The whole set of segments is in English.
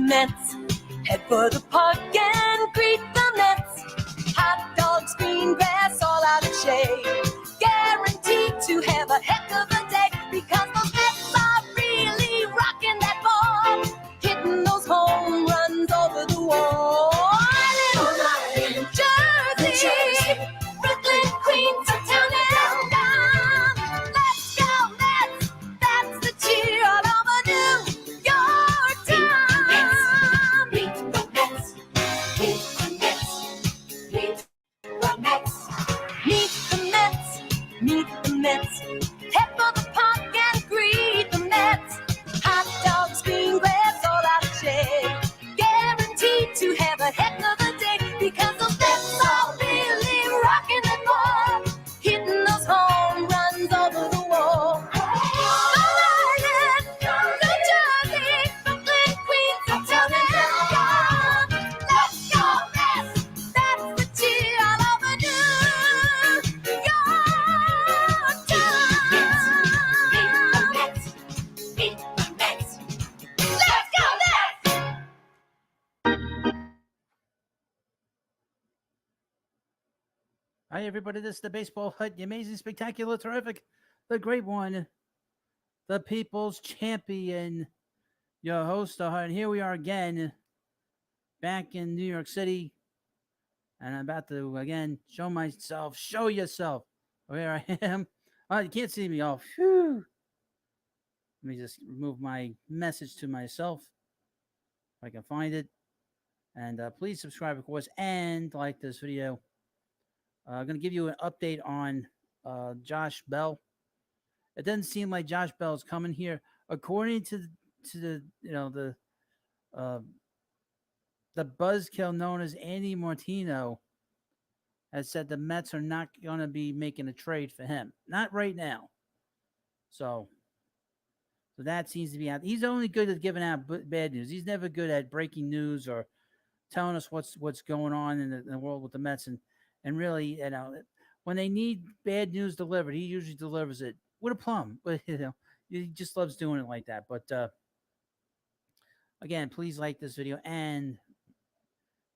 Mets. Head for the park and greet the Mets. Hot dogs, green grass, all out of shade. Guaranteed to have a heck of a day because those Mets are really rocking that ball, hitting those home runs over the wall. New Jersey, Brooklyn, Queens, uptown and down. Let's go Mets! That's the cheer all over New York town. Meet the Mets. Meet the Mets. Meet the Mets. Meet the Mets. Meet the Mets. Head for the park and greet the Mets. Hot dogs, green grass, all out of shade. Guaranteed to have a heck of a day because those Mets are really rocking that ball, hitting those home runs over the wall. New Jersey, Brooklyn, Queens, uptown and down. Let's go Mets! That's the cheer all over New York town. Meet the Mets. Let's go Mets! Hi, everybody. This is the Baseball Hut, the amazing, spectacular, terrific, the great one, the people's champion, your host, the Hut. And here we are again, back in New York City. And I'm about to, again, show myself. Show yourself. Oh, here I am. Oh, you can't see me. Oh, phew. Let me just remove my message to myself if I can find it. And please subscribe, of course, and like this video. I'm going to give you an update on Josh Bell. It doesn't seem like Josh Bell is coming here, according to the buzzkill known as Andy Martino has said the Mets are not going to be making a trade for him, not right now. So that seems to be out. He's only good at giving out bad news. He's never good at breaking news or telling us what's going on in the world with the Mets. And really, when they need bad news delivered, he usually delivers it with a plum. But, he just loves doing it like that. But, again, please like this video and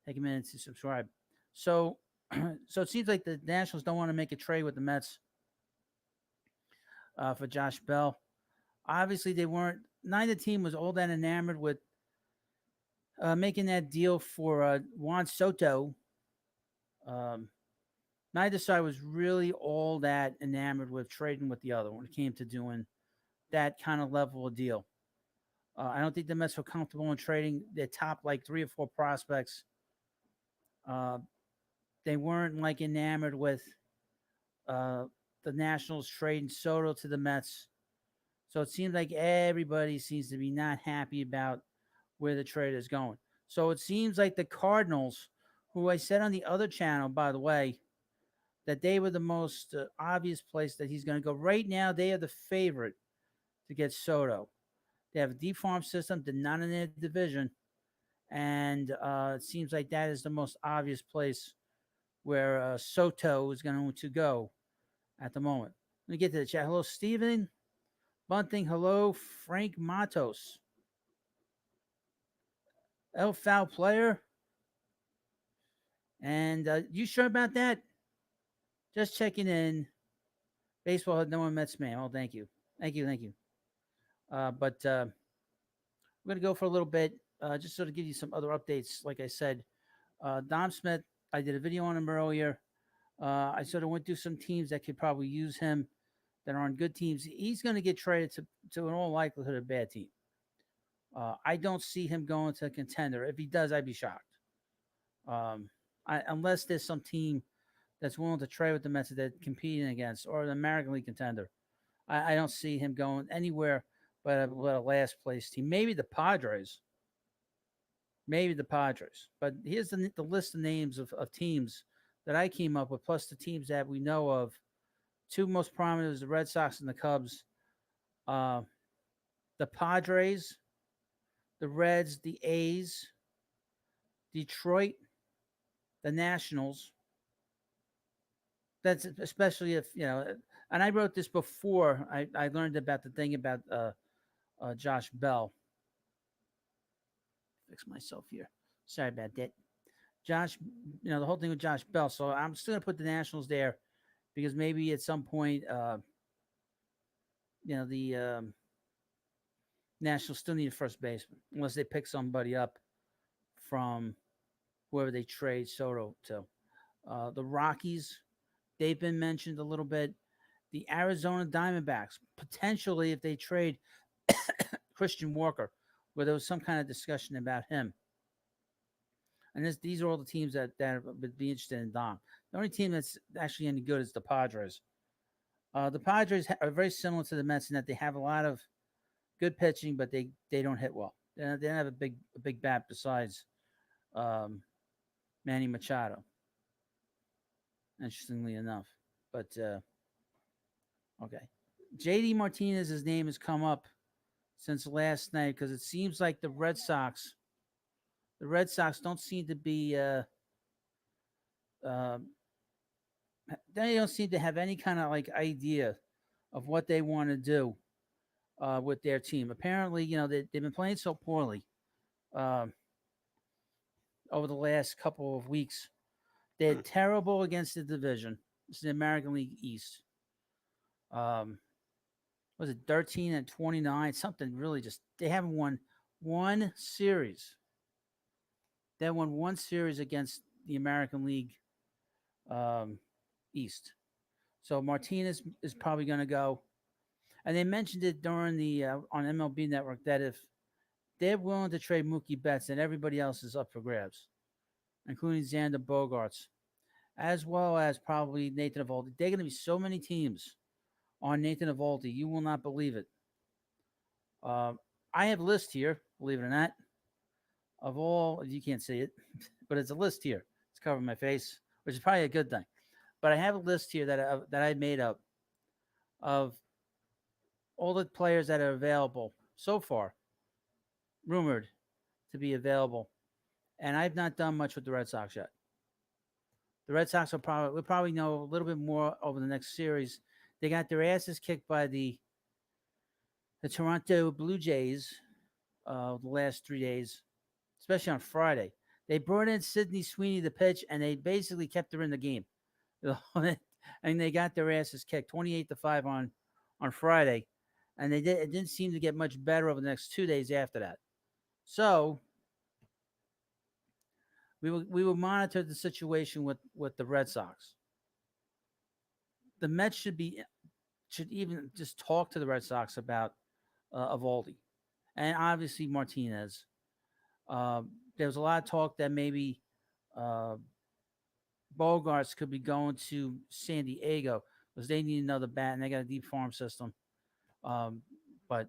take a minute to subscribe. So it seems like the Nationals don't want to make a trade with the Mets for Josh Bell. Obviously, neither team was all that enamored with making that deal for Juan Soto. Neither side was really all that enamored with trading with the other when it came to doing that kind of level of deal. I don't think the Mets were comfortable in trading their top like 3 or 4 prospects. They weren't like enamored with the Nationals trading Soto to the Mets. So it seems like everybody seems to be not happy about where the trade is going. So it seems like the Cardinals, who I said on the other channel, by the way, that they were the most obvious place that he's going to go. Right now, they are the favorite to get Soto. They have a deep farm system. They're not in their division. And it seems like that is the most obvious place where Soto is going to go at the moment. Let me get to the chat. Hello, Steven Bunting. Hello, Frank Matos. El Foul Player. And you sure about that? Just checking in. Baseball had no one Mets man. Oh, thank you. Thank you. But we're going to go for a little bit, just sort of give you some other updates. Like I said, Dom Smith, I did a video on him earlier. I sort of went through some teams that could probably use him that are on good teams. He's going to get traded to in all likelihood a bad team. I don't see him going to a contender. If he does, I'd be shocked. Unless there's some team that's willing to trade with the Mets that they're competing against, or an American League contender. I don't see him going anywhere but a last place team. Maybe the Padres. But here's the list of names of teams that I came up with, plus the teams that we know of. 2 most prominent is the Red Sox and the Cubs. The Padres, the Reds, the A's, Detroit, the Nationals. That's especially if, and I wrote this before I learned about the thing about Josh Bell. fix myself here. Sorry about that. Josh, the whole thing with Josh Bell. So I'm still gonna put the Nationals there because maybe at some point, the Nationals still need a first baseman unless they pick somebody up from whoever they trade Soto to. The Rockies, they've been mentioned a little bit. The Arizona Diamondbacks, potentially if they trade Christian Walker, where there was some kind of discussion about him. And these are all the teams that would be interested in Dom. The only team that's actually any good is the Padres. The Padres are very similar to the Mets in that they have a lot of good pitching, but they don't hit well. They don't have a big bat besides um, Manny Machado. Interestingly enough, but okay, JD Martinez's name has come up since last night because it seems like the Red Sox don't seem to be uh, they don't seem to have any kind of like idea of what they want to do with their team. Apparently, they've been playing so poorly um, over the last couple of weeks. They're terrible against the division. It's the American League East. Um, was it 13-29? Something really just they haven't won one series. They won one series against the American League um, East. So Martinez is probably going to go. And they mentioned it during the on MLB Network that if they're willing to trade Mookie Betts, then everybody else is up for grabs, including Xander Bogaerts, as well as probably Nathan Eovaldi. There are going to be so many teams on Nathan Eovaldi, you will not believe it. I have a list here, believe it or not, of all. You can't see it, but it's a list here. It's covering my face, which is probably a good thing. But I have a list here that I made up of all the players that are available so far, rumored to be available, and I've not done much with the Red Sox yet. The Red Sox we'll probably know a little bit more over the next series. They got their asses kicked by the Toronto Blue Jays the last 3 days, especially on Friday. They brought in Sidney Sweeney to pitch, and they basically kept her in the game. And they got their asses kicked 28-5 on Friday, and it didn't seem to get much better over the next 2 days after that. So we will monitor the situation with the Red Sox. The Mets should even just talk to the Red Sox about Eovaldi and obviously Martinez. There was a lot of talk that maybe uh, Bogarts could be going to San Diego because they need another bat and they got a deep farm system. Um, but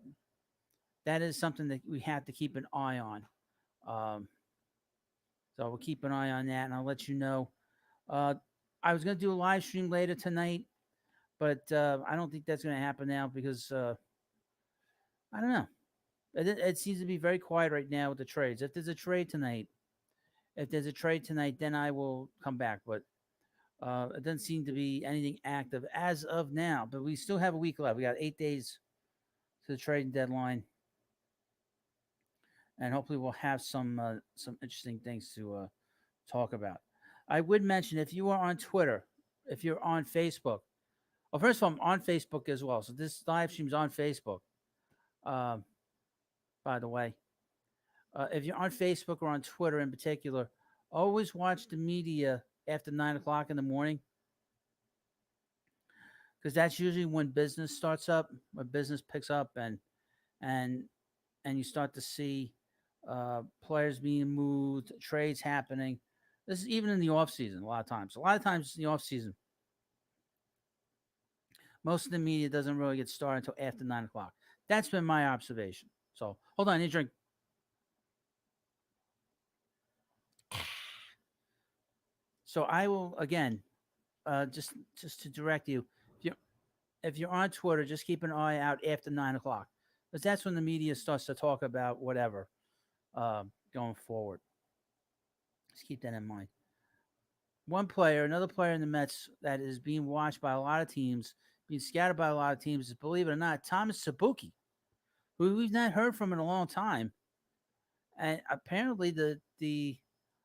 that is something that we have to keep an eye on. Um, so we'll keep an eye on that, and I'll let you know. Uh, I was going to do a live stream later tonight, but I don't think that's going to happen now because I don't know. It seems to be very quiet right now with the trades. If there's a trade tonight, then I will come back. But it doesn't seem to be anything active as of now. But we still have a week left. We got 8 days to the trading deadline, and hopefully we'll have some interesting things to talk about. I would mention if you are on Twitter, if you're on Facebook. Well, first of all, I'm on Facebook as well. So this live stream's on Facebook. Um, by the way, if you're on Facebook or on Twitter in particular, always watch the media after 9 o'clock in the morning because that's usually when business starts up, when business picks up, and and you start to see players being moved, trades happening. This is even in the off season. A lot of times in the off season, most of the media doesn't really get started until after 9 o'clock. That's been my observation. So hold on, I need a drink. So I will again, just to direct you, if you're on Twitter, just keep an eye out after 9 o'clock, because that's when the media starts to talk about whatever going forward. Just keep that in mind. Another player in the Mets that is being watched by a lot of teams, being scouted by a lot of teams, is, believe it or not, Thomas Sabuki, who we've not heard from in a long time. and apparently the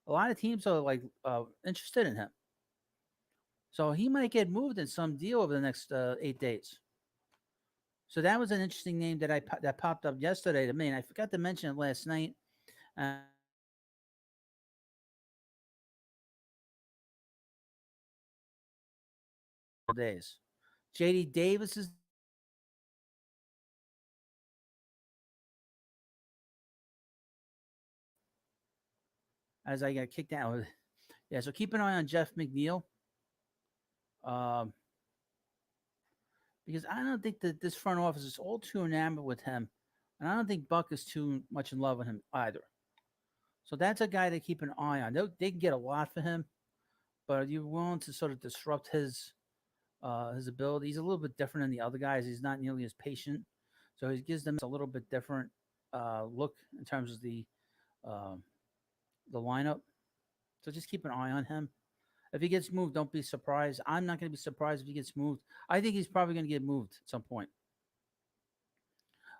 a lot of teams are like interested in him. So he might get moved in some deal over the next 8 days. So that was an interesting name that that popped up yesterday to me, and I forgot to mention it last night. I mentioned it yesterday to several days. JD Davis is the other name that popped up as I got kicked out. Yeah, so keep an eye on Jeff McNeil. Um, because I don't think that this front office is all too enamored with him, and I don't think Buck is too much in love with him either. So that's a guy to keep an eye on. They can get a lot for him, but are you willing to sort of disrupt his ability? He's a little bit different than the other guys. He's not nearly as patient, so he gives them a little bit different look in terms of uh, the lineup. So just keep an eye on him. If he gets moved, don't be surprised. I'm not going to be surprised if he gets moved. I think he's probably going to get moved at some point.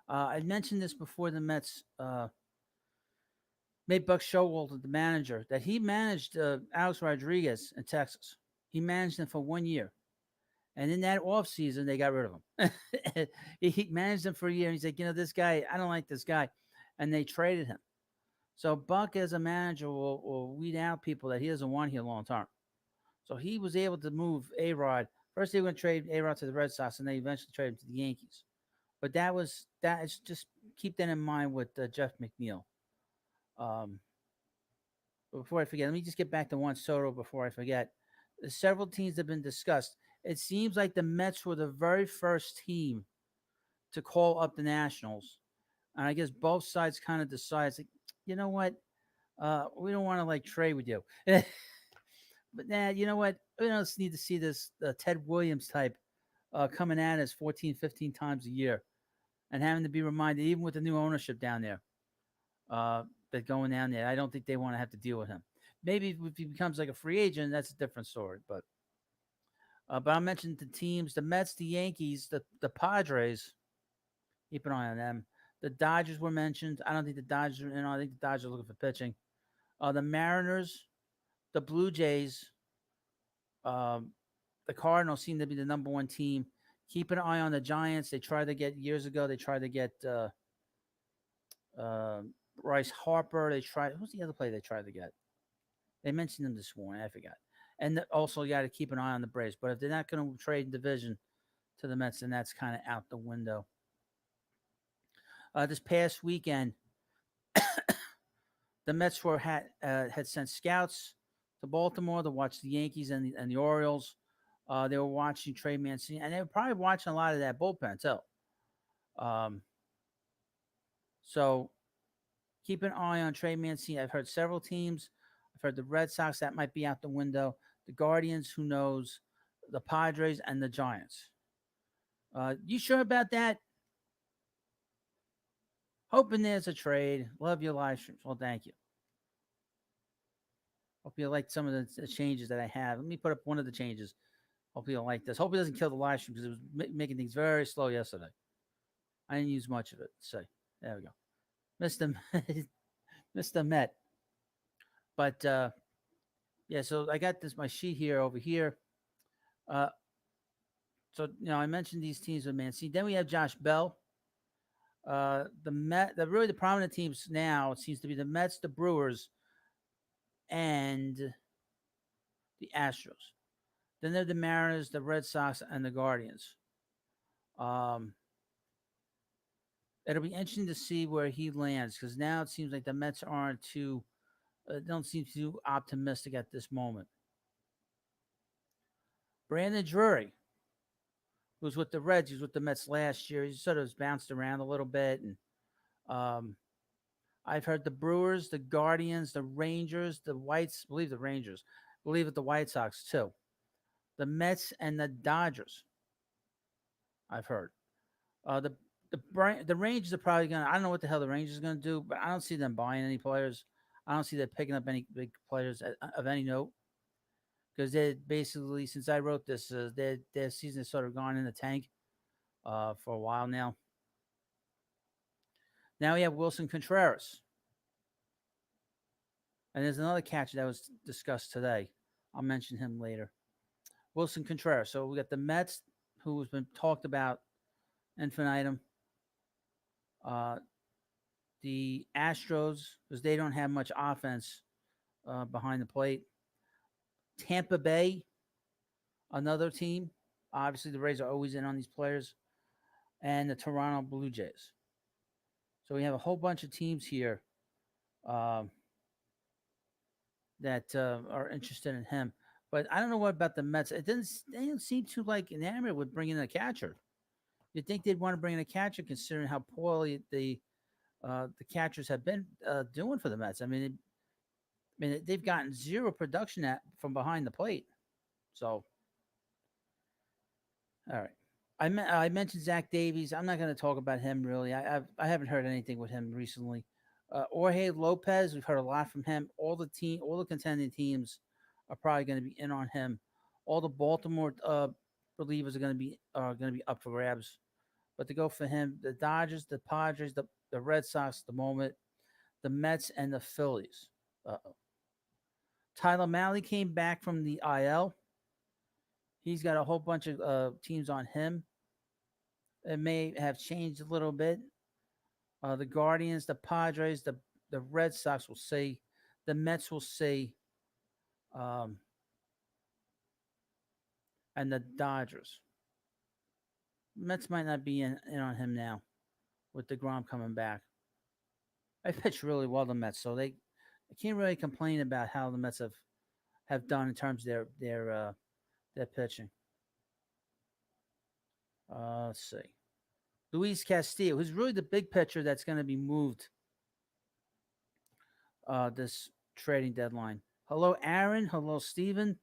I mentioned this before the Mets made Buck Showalter the manager, that he managed Alex Rodriguez in Texas. He managed him for 1 year. And in that offseason, they got rid of him. He managed him for a year. And he's like, this guy, I don't like this guy. And they traded him. So Buck, as a manager, will weed out people that he doesn't want here long term. So he was able to move A-Rod. First, they were going to trade A-Rod to the Red Sox, and they eventually traded him to the Yankees. But that is just keep that in mind with Jeff McNeil. Um, before I forget, let me just get back to Juan Soto before I forget. Several teams have been discussed. It seems like the Mets were the very first team to call up the Nationals, and I guess both sides kind of decides, like, you know what, we don't want to like trade with you, but you know what, we don't need to see this Ted Williams type coming at us 14, 15 times a year, and having to be reminded, even with the new ownership down there, that going down there, I don't think they want to have to deal with him. Maybe if he becomes like a free agent, that's a different story. But I mentioned the teams: the Mets, the Yankees, the Padres. Keep an eye on them. The Dodgers were mentioned. I don't think the Dodgers are in. I think the Dodgers are looking for pitching. The Mariners, the Blue Jays, um, the Cardinals seem to be the number one team. Keep an eye on the Giants. They tried to get years ago. They tried to get uh, Bryce Harper. They tried. Who's the other player they tried to get? They mentioned them this morning. I forgot. And also, you got to keep an eye on the Braves. But if they're not going to trade division to the Mets, then that's kind of out the window. This past weekend, the Mets had sent scouts to Baltimore to watch the Yankees and the Orioles. They were watching Trey Mancini, and they were probably watching a lot of that bullpen too. Um, so keep an eye on Trey Mancini. I've heard several teams. I've heard the Red Sox, that might be out the window. The Guardians, who knows? The Padres and the Giants. You sure about that? Hoping there's a trade. Love your live streams. Well, thank you. Hope you like some of the changes that I have. Let me put up one of the changes. Hope you like this. Hope it doesn't kill the live stream because it was making things very slow yesterday. I didn't use much of it. So there we go. Mr. Mr. Met. But yeah, so I got my sheet here over here. Uh, so I mentioned these teams with Mancini. Then we have Josh Bell. The prominent teams now, it seems to be the Mets, the Brewers, and the Astros. Then there are the Mariners, the Red Sox, and the Guardians. Um, it'll be interesting to see where he lands because now it seems like the Mets don't seem too optimistic at this moment. Brandon Drury, who was with the Reds, he was with the Mets last year. He sort of bounced around a little bit, and I've heard the Brewers, the Guardians, the Rangers, the Whites. Believe the Rangers. Believe it, the White Sox too. The Mets and the Dodgers. I've heard. The Rangers are probably gonna. I don't know what the hell the Rangers are gonna do, but I don't see them buying any players. I don't see them picking up any big players of any note because they basically, since I wrote this, their season has sort of gone in the tank for a while now. Now we have Wilson Contreras. And there's another catcher that was discussed today. I'll mention him later. Wilson Contreras. So we got the Mets, who has been talked about infinitum. Uh, the Astros, because they don't have much offense behind the plate. Tampa Bay, another team. Obviously, the Rays are always in on these players. And the Toronto Blue Jays. So we have a whole bunch of teams here um, that are interested in him. But I don't know what about the Mets. They didn't seem too like enamored with bringing in a catcher. You'd think they'd want to bring in a catcher, considering how poorly the catchers have been doing for the Mets. They've gotten zero production from behind the plate. So, all right. I mentioned Zach Davies. I'm not going to talk about him really. I haven't heard anything with him recently. Jorge Lopez, we've heard a lot from him. All the contending teams are probably going to be in on him. All the Baltimore relievers are going to be up for grabs. But to go for him, the Dodgers, the Padres, the Red Sox, at the moment, the Mets, and the Phillies. Uh-oh. Tyler Malley came back from the IL. He's got a whole bunch of teams on him. It may have changed a little bit. The Guardians, the Padres, the Red Sox will see. The Mets will see. Um, and the Dodgers. Mets might not be in on him now with DeGrom coming back. They pitched really well, the Mets, so I can't really complain about how the Mets have done in terms of their pitching. Let's see. Luis Castillo, who's really the big pitcher that's going to be moved this trading deadline. Hello, Aaron. Hello, Steven.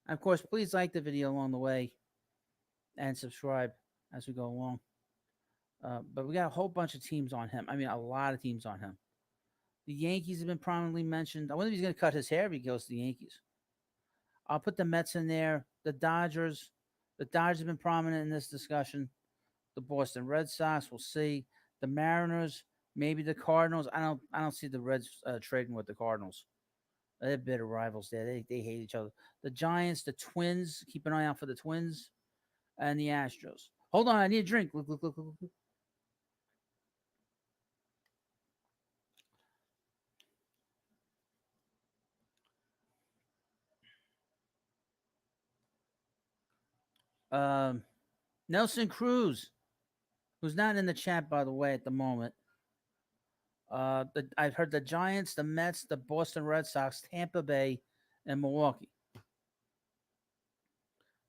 And of course, please like the video along the way and subscribe as we go along. But we got a whole bunch of teams on him. A lot of teams on him. The Yankees have been prominently mentioned. I wonder if he's going to cut his hair if he goes to the Yankees. I'll put the Mets in there. The Dodgers. The Dodgers have been prominent in this discussion. The Boston Red Sox. We'll see. The Mariners. Maybe the Cardinals. I don't see the Reds trading with the Cardinals. They're bitter rivals there. They hate each other. The Giants. The Twins. Keep an eye out for the Twins. And the Astros. Hold on. I need a drink. Look. Nelson Cruz, who's not in the chat, by the way, at the moment. I've heard the Giants, the Mets, the Boston Red Sox, Tampa Bay, and Milwaukee.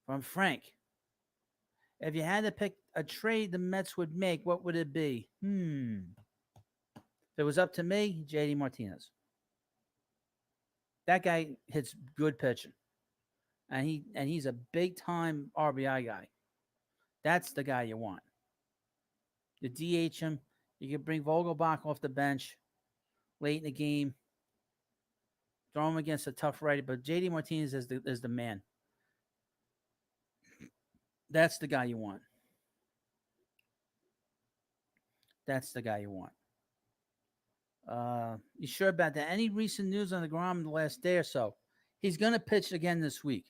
From Frank. If you had to pick a trade the Mets would make, what would it be? If it was up to me, JD Martinez. That guy hits good pitching. And he's a big time RBI guy. That's the guy you want. You DH him. You can bring Vogelbach off the bench late in the game. Throw him against a tough righty, but JD Martinez is the man. That's the guy you want. That's the guy you want. You sure about that? Any recent news on the ground in the last day or so? He's going to pitch again this week.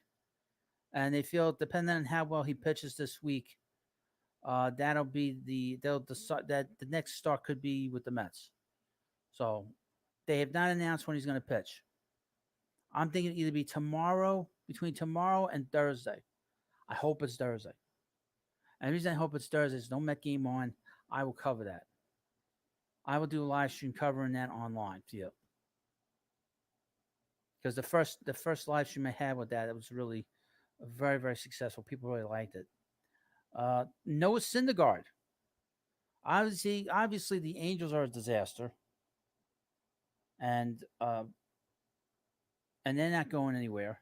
And they feel, depending on how well he pitches this week, that'll be they'll decide that the next start could be with the Mets. So they have not announced when he's going to pitch. I'm thinking it'll either be between tomorrow and Thursday. I hope it's Thursday. And the reason I hope it's Thursday is no Met game on. I will cover that. I will do a live stream covering that online for you. Because the first live stream I had with that, it was really very, very successful. People really liked it. Noah Syndergaard. Obviously, the Angels are a disaster, and they're not going anywhere.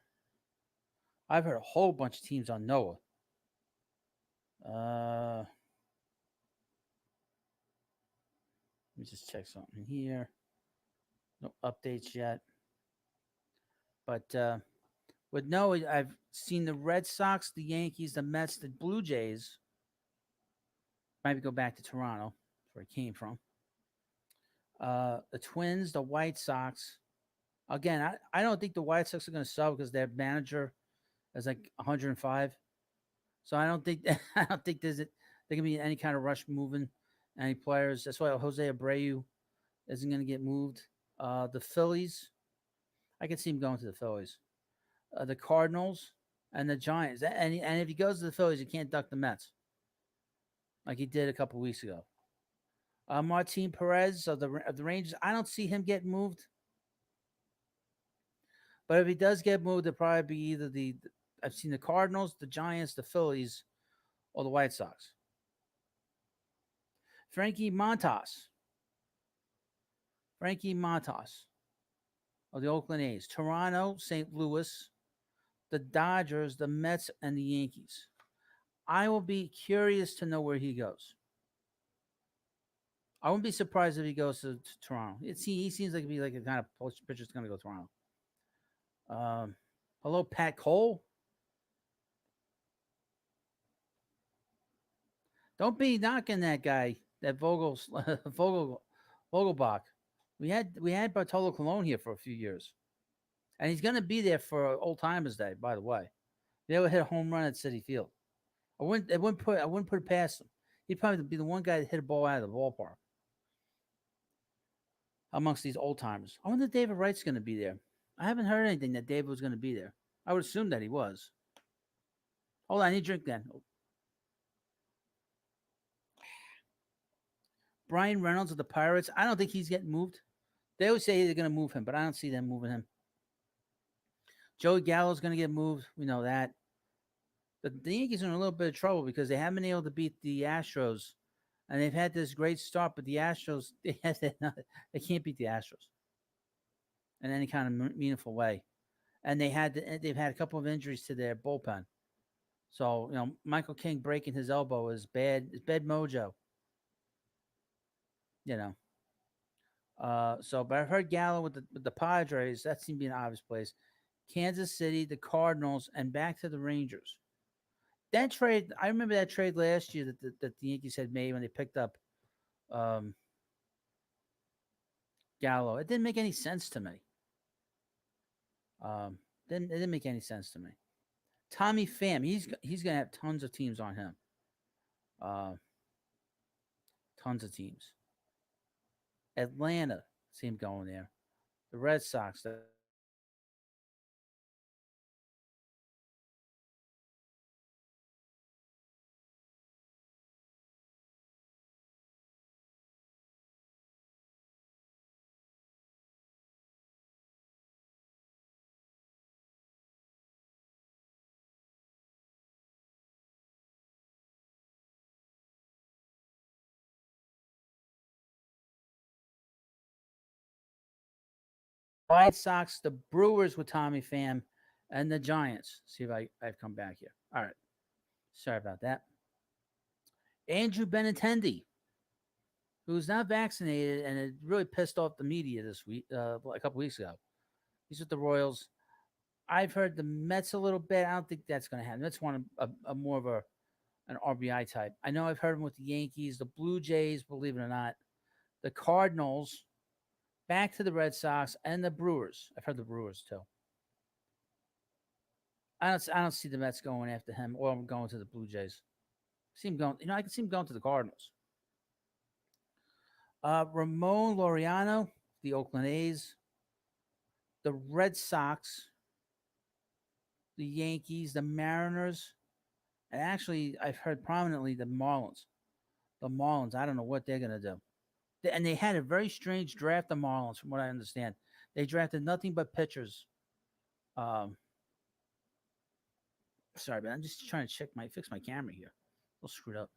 I've heard a whole bunch of teams on Noah. Let me just check something here. No updates yet. But with Noah, I've seen the Red Sox, the Yankees, the Mets, the Blue Jays. Maybe go back to Toronto, where he came from. The Twins, the White Sox. Again, I don't think the White Sox are going to sell because their manager is like 105. So I don't think I don't think there can be any kind of rush moving any players. That's why Jose Abreu isn't going to get moved. The Phillies, I can see him going to the Phillies. The Cardinals and the Giants. And if he goes to the Phillies, you can't duck the Mets like he did a couple weeks ago. Martin Perez of the Rangers. I don't see him getting moved. But if he does get moved, it'll probably be either the I've seen the Cardinals, the Giants, the Phillies, or the White Sox. Frankie Montas. Frankie Montas of the Oakland A's. Toronto, St. Louis, the Dodgers, the Mets, and the Yankees. I will be curious to know where he goes. I wouldn't be surprised if he goes to Toronto. He seems like to be like a kind of pitcher that's going to go to Toronto. Hello, Pat Cole. Don't be knocking that guy, that Vogelbach. We had Bartolo Colon here for a few years, and he's going to be there for Old Timers Day. By the way, they would hit a home run at City Field. I wouldn't put it past him. He'd probably be the one guy that hit a ball out of the ballpark amongst these old timers. I wonder if David Wright's going to be there. I haven't heard anything that David was going to be there. I would assume that he was. Hold on, I need a drink then. Brian Reynolds of the Pirates. I don't think he's getting moved. They always say they're going to move him, but I don't see them moving him. Joey Gallo's going to get moved. We know that. The Yankees are in a little bit of trouble because they haven't been able to beat the Astros, and they've had this great start, but the Astros they can't beat the Astros in any kind of meaningful way, and they've had a couple of injuries to their bullpen. So Michael King breaking his elbow is bad. It's bad mojo. You know. But I've heard Gallo with the Padres. That seemed to be an obvious place. Kansas City, the Cardinals, and back to the Rangers. That trade, I remember that trade last year that the Yankees had made when they picked up um, Gallo. It didn't make any sense to me. It didn't make any sense to me. Tommy Pham, he's gonna have tons of teams on him. Uh, Tons of teams. Atlanta, see him going there. The Red Sox, the White Sox, the Brewers with Tommy Pham, and the Giants. See if I've come back here. All right. Sorry about that. Andrew Benintendi, who's not vaccinated, and it really pissed off the media this week, a couple weeks ago. He's with the Royals. I've heard the Mets a little bit. I don't think that's going to happen. Mets want a more of an RBI type. I know I've heard him with the Yankees, the Blue Jays, believe it or not, the Cardinals, back to the Red Sox, and the Brewers. I've heard the Brewers too. I don't see the Mets going after him or going to the Blue Jays. See him going. I can see him going to the Cardinals. Ramon Laureano, the Oakland A's, the Red Sox, the Yankees, the Mariners, and actually, I've heard prominently the Marlins. The Marlins, I don't know what they're going to do. And they had a very strange draft, the Marlins, from what I understand. They drafted nothing but pitchers. Um, Sorry, but I'm just trying to fix my camera here. A little screwed up.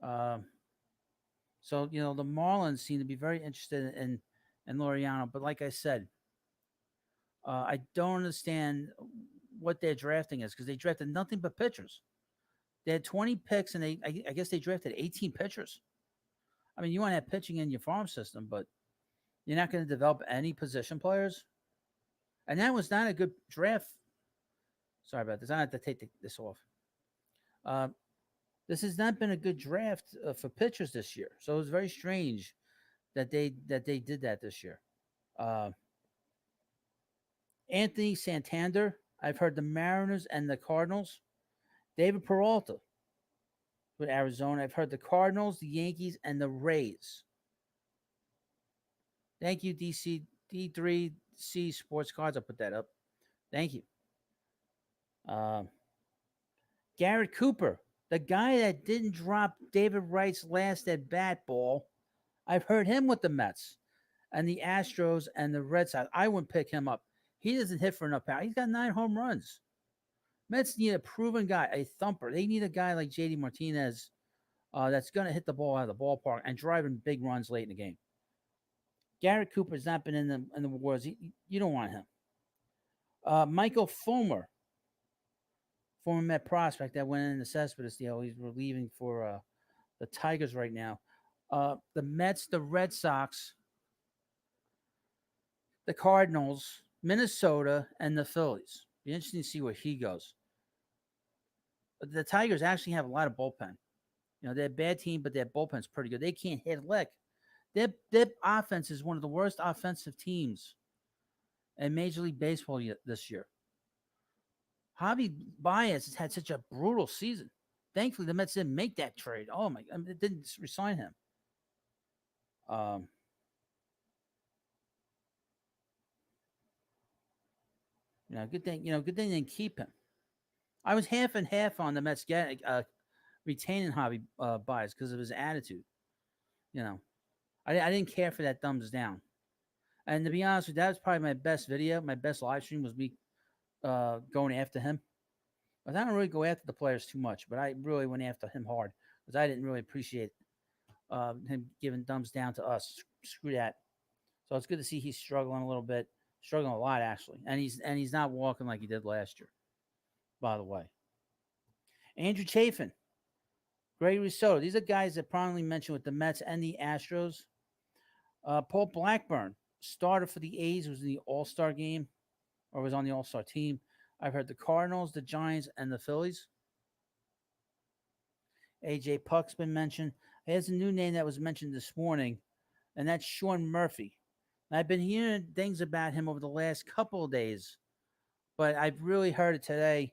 Um, so the Marlins seem to be very interested in Laureano, but like I said, I don't understand what their drafting is because they drafted nothing but pitchers. They had 20 picks, and I guess they drafted 18 pitchers. I mean, you want to have pitching in your farm system, but you're not going to develop any position players. And that was not a good draft. Sorry about this. I have to take this off. Uh, this has not been a good draft for pitchers this year. So it was very strange that they did that this year. Uh, Anthony Santander. I've heard the Mariners and the Cardinals. David Peralta with Arizona. I've heard the Cardinals, the Yankees, and the Rays. Thank you, DC D3C Sports Cards. I'll put that up. Thank you. Uh, Garrett Cooper, the guy that didn't drop David Wright's last at bat ball. I've heard him with the Mets and the Astros and the Red Sox. I wouldn't pick him up. He doesn't hit for enough power. He's got 9 home runs. Mets need a proven guy, a thumper. They need a guy like JD Martinez that's going to hit the ball out of the ballpark and driving big runs late in the game. Garrett Cooper's not been in the wars. You don't want him. Michael Fulmer, former Met prospect that went in the Cespedes deal. He's relieving for the Tigers right now. The Mets, the Red Sox, the Cardinals, Minnesota, and the Phillies. Be interesting to see where he goes. But the Tigers actually have a lot of bullpen. They're a bad team, but their bullpen's pretty good. They can't hit a lick. Their offense is one of the worst offensive teams in Major League Baseball this year. Javi Baez has had such a brutal season. Thankfully, the Mets didn't make that trade. Oh my! They didn't resign him. Good thing. Good thing they didn't keep him. I was half and half on the Mets retaining Javi Baez because of his attitude. I didn't care for that thumbs down. And to be honest with you, that was probably my best video. My best live stream was me going after him. But I don't really go after the players too much, but I really went after him hard because I didn't really appreciate him giving thumbs down to us. Screw that. So it's good to see he's struggling a little bit, struggling a lot actually, and he's not walking like he did last year. By the way, Andrew Chafin, Gregory Soto. These are guys that prominently mentioned with the Mets and the Astros. Paul Blackburn, starter for the A's, was in the All-Star game or was on the All-Star team. I've heard the Cardinals, the Giants, and the Phillies. AJ Puck's been mentioned. There's a new name that was mentioned this morning, and that's Sean Murphy. And I've been hearing things about him over the last couple of days, but I've really heard it today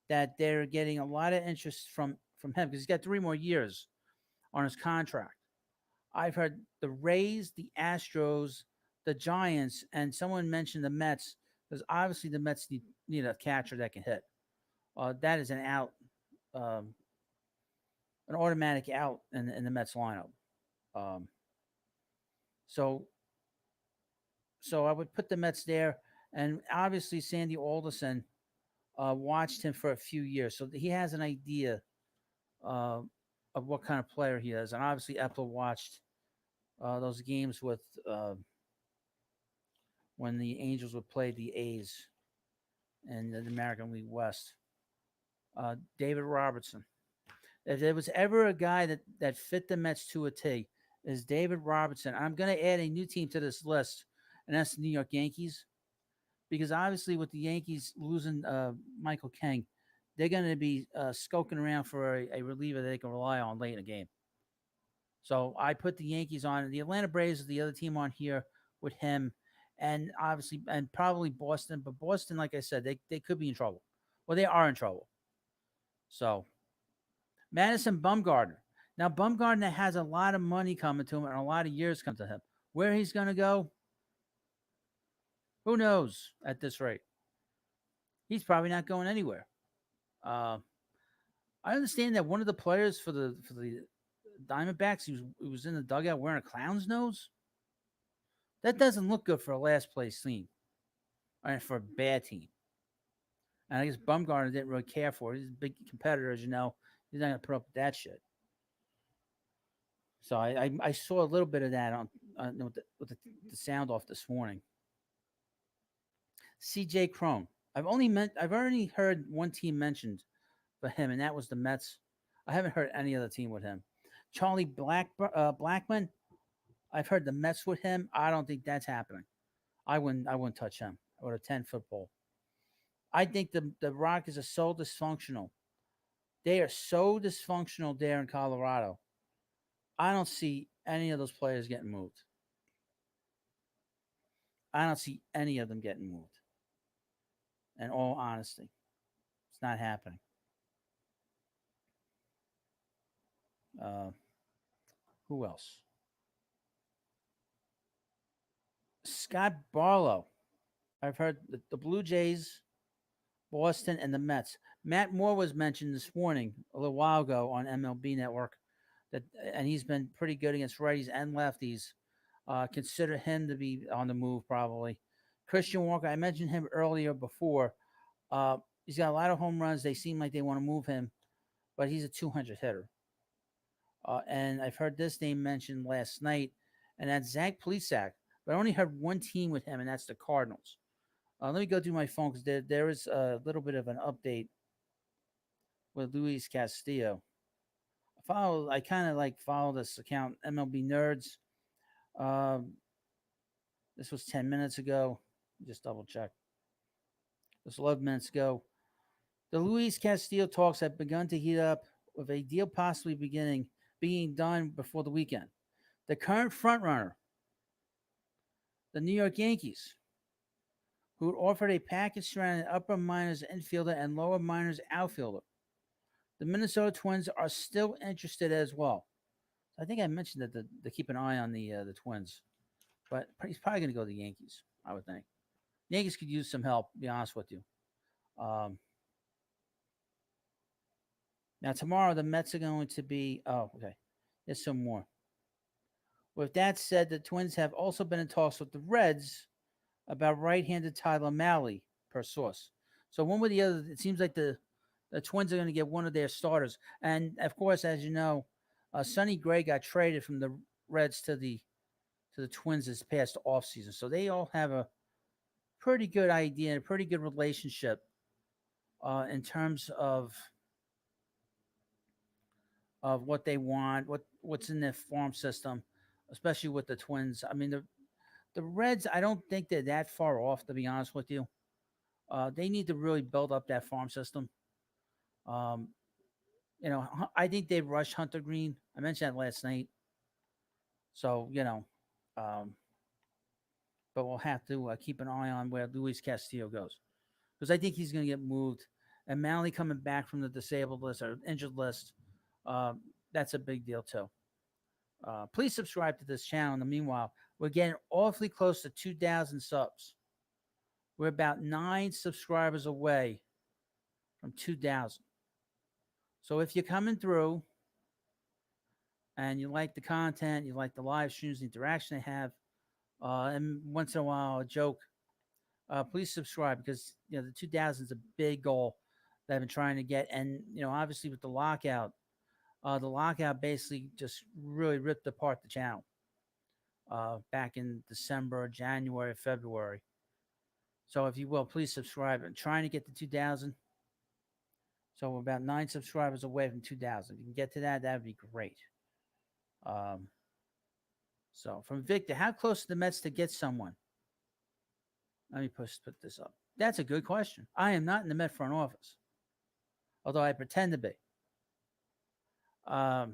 that they're getting a lot of interest from him because he's got 3 more years on his contract. I've heard the Rays, the Astros, the Giants, and someone mentioned the Mets because obviously the Mets need a catcher that can hit. That is an out, an automatic out in the Mets lineup. So I would put the Mets there, and obviously Sandy Alderson watched him for a few years, so he has an idea of what kind of player he is. And obviously Epler watched those games with when the Angels would play the A's in the American League West. David Robertson. If there was ever a guy that fit the Mets to a T, is David Robertson. I'm going to add a new team to this list, and that's the New York Yankees. Because obviously with the Yankees losing Michael King, they're going to be skulking around for a reliever they can rely on late in the game. So I put the Yankees on. The Atlanta Braves is the other team on here with him. And obviously, and probably Boston. But Boston, like I said, they could be in trouble. Well, they are in trouble. So Madison Bumgarner. Now, Bumgarner has a lot of money coming to him and a lot of years coming to him. Where he's going to go, who knows at this rate? He's probably not going anywhere. I understand that one of the players for the Diamondbacks, he was in the dugout wearing a clown's nose. That doesn't look good for a last place team, and for a bad team. And I guess Bumgarner didn't really care for it. He's a big competitor, as you know. He's not going to put up with that shit. So I saw a little bit of that with the sound off this morning. C.J. Cron. I've already heard one team mentioned for him, and that was the Mets. I haven't heard any other team with him. Charlie Blackmon. I've heard the Mets with him. I don't think that's happening. I wouldn't touch him with a 10-foot pole. I think the Rockies are so dysfunctional. They are so dysfunctional there in Colorado. I don't see any of those players getting moved. I don't see any of them getting moved. In all honesty, it's not happening. Uh, who else? Scott Barlow. I've heard the Blue Jays, Boston, and the Mets. Matt Moore was mentioned this morning, a little while ago on MLB Network, that and he's been pretty good against righties and lefties. Consider him to be on the move probably. Christian Walker, I mentioned him earlier before. He's got a lot of home runs. They seem like they want to move him, but he's a 200 hitter. And I've heard this name mentioned last night, and that's Zach Plesac. But I only heard one team with him, and that's the Cardinals. Let me go through my phone because there is a little bit of an update with Luis Castillo. I kind of like follow this account, MLB Nerds. Um, this was 10 minutes ago. Just double check. This was 11 minutes ago. The Luis Castillo talks have begun to heat up with a deal possibly being done before the weekend. The current frontrunner, the New York Yankees, who offered a package surrounding upper minors infielder and lower minors outfielder. The Minnesota Twins are still interested as well. I think I mentioned that to keep an eye on the Twins, but he's probably going to go to the Yankees. I would think Yankees could use some help. To be honest with you. Um, Now tomorrow the Mets are going to be. Oh, okay. There's some more. With that said, the Twins have also been in talks with the Reds about right-handed Tyler Malley, per source. So one way or the other, it seems like the Twins are going to get one of their starters. And of course, as you know, Sonny Gray got traded from the Reds to the Twins this past offseason. So they all have a pretty good idea and a pretty good relationship in terms of what they want, what's in their farm system, especially with the Twins. I mean, the Reds, I don't think they're that far off, to be honest with you. They need to really build up that farm system. Um, I think they rushed Hunter Green. I mentioned that last night. So, um, but we'll have to keep an eye on where Luis Castillo goes because I think he's going to get moved. And Malley coming back from the disabled list or injured list, uh, that's a big deal too. Please subscribe to this channel. In the meanwhile, we're getting awfully close to 2,000 subs. We're about 9 subscribers away from 2,000. So if you're coming through and you like the content, you like the live streams, the interaction they have, and once in a while a joke, please subscribe because the 2,000 is a big goal that I've been trying to get. And obviously with the lockout basically just really ripped apart the channel back in December, January, February. So if you will, please subscribe. I'm trying to get to 2,000. So we're about 9 subscribers away from 2,000. If you can get to that, that would be great. So from Victor, how close are the Mets to get someone? Let me put this up. That's a good question. I am not in the Met front office, although I pretend to be. I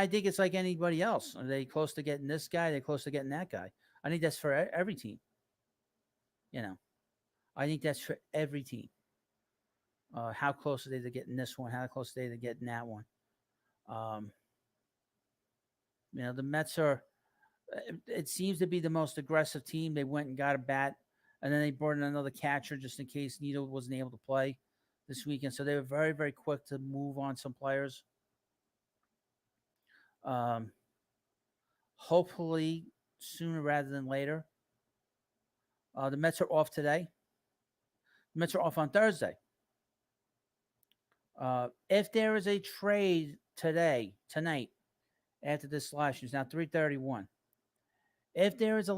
think it's like anybody else. Are they close to getting this guy? Are they close to getting that guy? I think that's for every team. I think that's for every team. How close are they to getting this one? How close are they to getting that one? The Mets are. It seems to be the most aggressive team. They went and got a bat, and then they brought in another catcher just in case Nito wasn't able to play this weekend. So they were very, very quick to move on some players. Hopefully sooner rather than later. The Mets are off today. The Mets are off on Thursday. If there is a trade tonight, after this live stream, it's now 3:31. If there is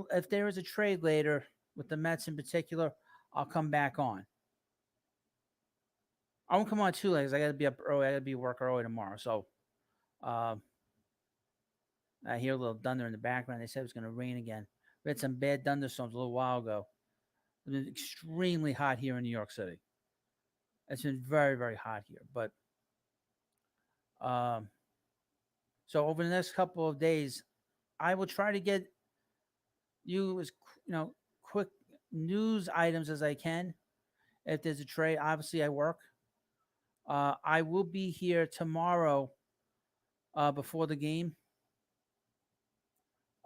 a trade later with the Mets in particular, I'll come back on. I won't come on too late because I got to be up early. I got to be at work early tomorrow. So, I hear a little thunder in the background. They said it was going to rain again. We had some bad thunderstorms a little while ago. It's been extremely hot here in New York City. It's been very, very hot here. But so over the next couple of days, I will try to get you as quick news items as I can. If there's a trade, obviously I work. I will be here tomorrow before the game,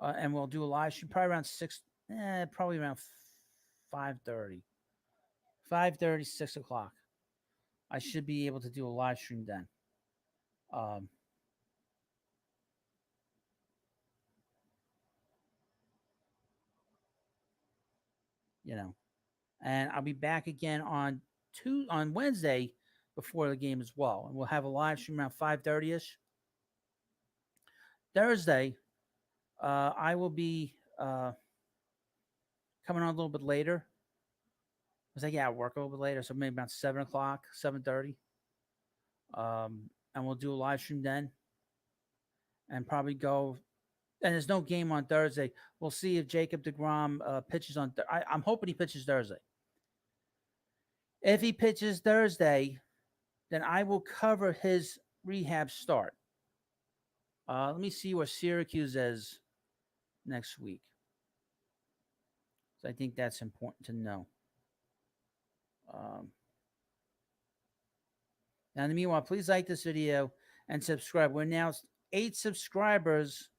and we'll do a live stream probably around 6, probably around 5:30, 5:30, 6 o'clock. I should be able to do a live stream then. Um, you know, and I'll be back again on Wednesday before the game as well, and we'll have a live stream around 5:30 ish. Thursday, I will be coming on a little bit later. I was like, yeah, I work a little bit later, so maybe about 7 o'clock, 7:30. And we'll do a live stream then, and probably go. And there's no game on Thursday. We'll see if Jacob Degrom pitches on. I'm hoping he pitches Thursday. If he pitches Thursday, then I will cover his rehab start. Let me see where Syracuse is next week. So I think that's important to know. Um, Now, in the meanwhile, please like this video and subscribe. We're now 8 subscribers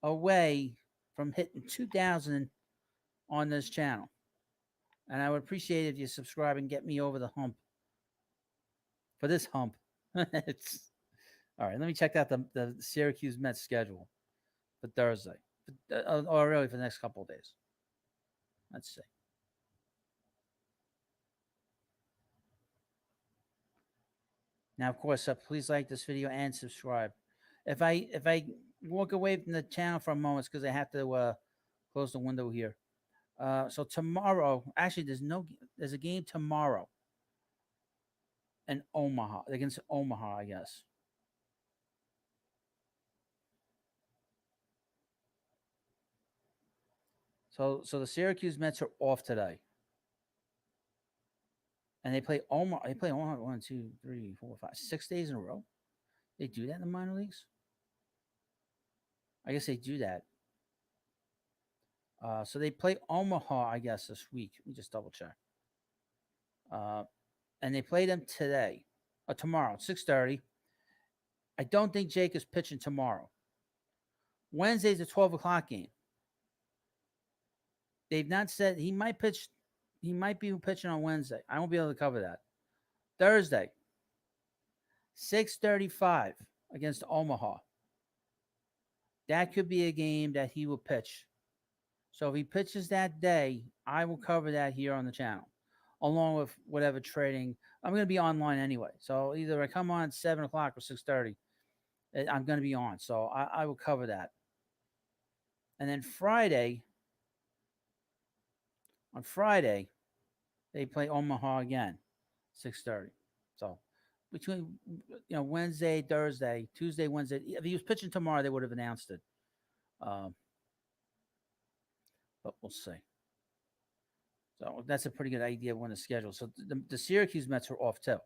away from hitting 2,000 on this channel. And I would appreciate it if you subscribe and get me over the hump. For this hump. It's all right. Let me check out the Syracuse Mets schedule for Thursday. Or really for the next couple of days. Let's see. Now, of course, please like this video and subscribe. If I walk away from the channel for a moment, it's because I have to close the window here. So tomorrow, actually, there's a game tomorrow in Omaha against Omaha, I guess. So the Syracuse Mets are off today, and they play Omaha. They play Omaha 1, 2, 3, 4, 5, 6 days in a row. They do that in the minor leagues. I guess they do that. So they play Omaha, I guess, this week. Let me just double check. And they play them today, or tomorrow, 6:30. I don't think Jake is pitching tomorrow. Wednesday's a 12 o'clock game. They've not said he might pitch. He might be pitching on Wednesday. I won't be able to cover that. Thursday, 6:35 against Omaha. That could be a game that he will pitch. So if he pitches that day, I will cover that here on the channel, along with whatever trading. I'm going to be online anyway. So either I come on at 7 o'clock or 6:30. I'm going to be on. So I will cover that. And then on Friday, they play Omaha again, 6:30. So between Wednesday, Thursday, Tuesday, Wednesday. If he was pitching tomorrow, they would have announced it. But we'll see. So that's a pretty good idea of when the schedule. So the Syracuse Mets are off too.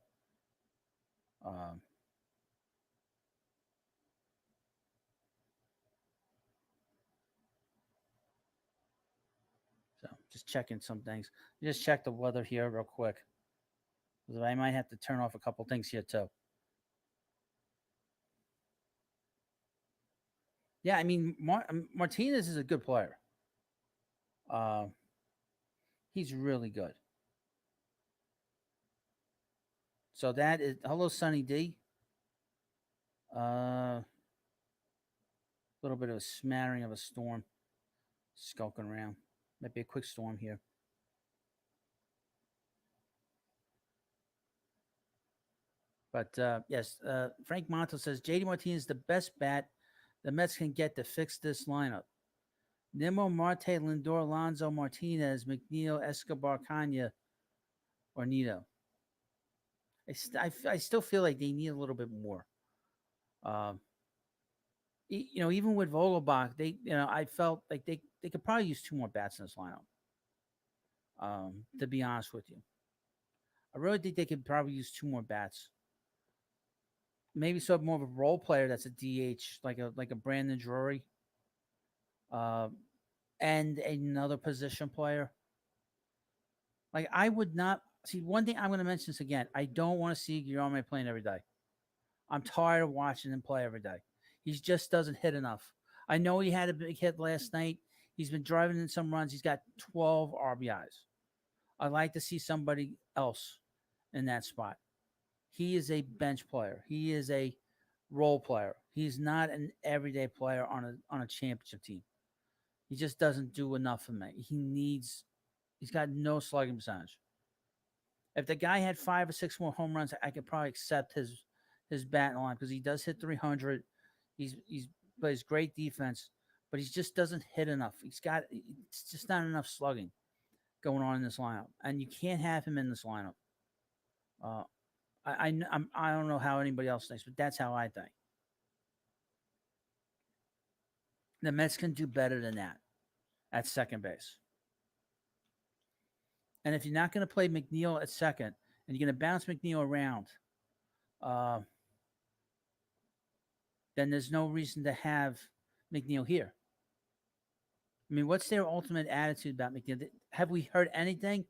So just checking some things. Just check the weather here real quick. Because I might have to turn off a couple things here too. Yeah, I mean, Martinez is a good player. He's really good. So that is hello, Sunny D. A little bit of a smattering of a storm skulking around. Might be a quick storm here. But yes, Frank Monto says JD Martinez is the best bat the Mets can get to fix this lineup. Nimmo, Marte, Lindor, Alonso, Martinez, McNeil, Escobar, Kanya, or Nito. I still feel like they need a little bit more. Even with Vogelbach, I felt like they could probably use 2 more bats in this lineup. To be honest with you, I really think they could probably use 2 more bats. Maybe so more of a role player that's a DH, like a Brandon Drury. and another position player. Like I would not see one thing. I'm going to mention this again. I don't want to see Guillaume playing every day. I'm tired of watching him play every day. He just doesn't hit enough. I know he had a big hit last night. He's been driving in some runs. He's got 12 RBIs. I'd like to see somebody else in that spot. He is a bench player. He is a role player. He's not an everyday player on a championship team. He just doesn't do enough for me. He's got no slugging percentage. If the guy had 5 or 6 more home runs, I could probably accept his bat line because he does hit 300. He's plays great defense, but he just doesn't hit enough. It's just not enough slugging going on in this lineup, and you can't have him in this lineup. Uh, I don't know how anybody else thinks, but that's how I think. The Mets can do better than that at second base. And if you're not going to play McNeil at second, and you're going to bounce McNeil around, uh, then there's no reason to have McNeil here. I mean, what's their ultimate attitude about McNeil? Have we heard anything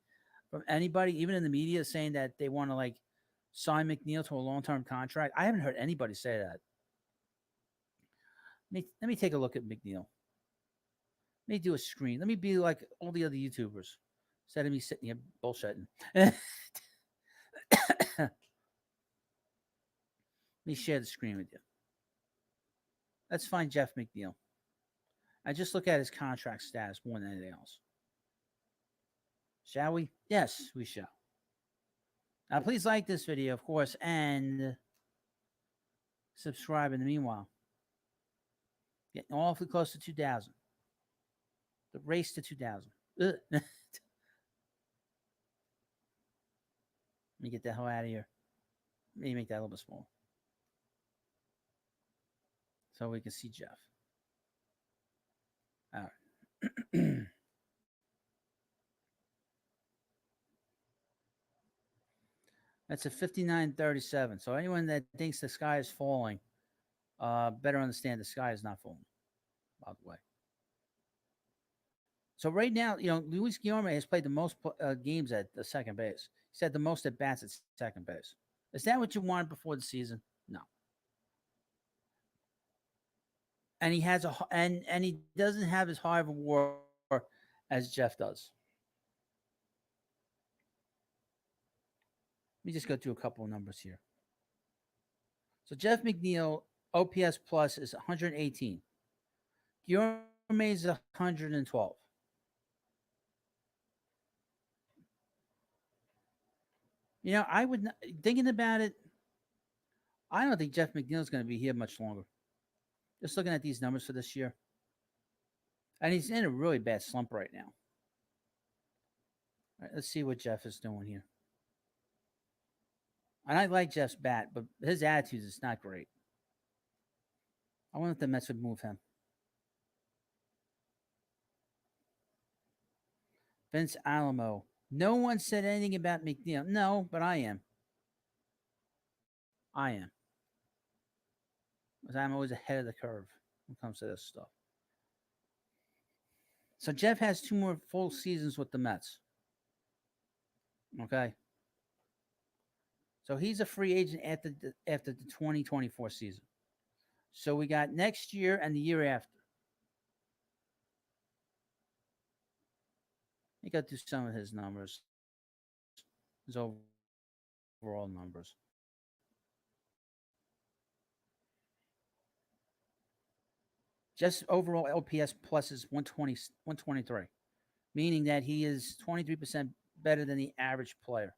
from anybody, even in the media, saying that they want to like sign McNeil to a long-term contract? I haven't heard anybody say that. Let me take a look at McNeil. Let me do a screen. Let me be like all the other YouTubers instead of me sitting here bullshitting. Let me share the screen with you. Let's find Jeff McNeil. I just look at his contract status more than anything else. Shall we? Yes, we shall. Now, please like this video, of course, and subscribe in the meanwhile. Getting awfully close to 2,000. The race to 2,000. Let me get the hell out of here. Let me make that a little bit smaller so we can see Jeff. All right. That's a 59.37. So anyone that thinks the sky is falling, better understand the sky is not falling, by the way. So right now, Luis Guillorme has played the most games at the second base. He's had the most at bats at second base. Is that what you wanted before the season? No. And he has and he doesn't have as high of a WAR as Jeff does. Let me just go through a couple of numbers here. So Jeff McNeil OPS plus is 118. Guillorme is 112. I would not, thinking about it. I don't think Jeff McNeil is going to be here much longer. Just looking at these numbers for this year, and he's in a really bad slump right now. All right, let's see what Jeff is doing here. And I like Jeff's bat, but his attitude is not great. I wonder if the Mets would move him. Vince Alamo. No one said anything about McNeil. No, but I am. Because I'm always ahead of the curve when it comes to this stuff. So Jeff has 2 more full seasons with the Mets. Okay. So he's a free agent after the 2024 season. So we got next year and the year after. Let me go through some of his numbers. His overall numbers. Just overall LPS plus is 120, 123, meaning that he is 23% better than the average player.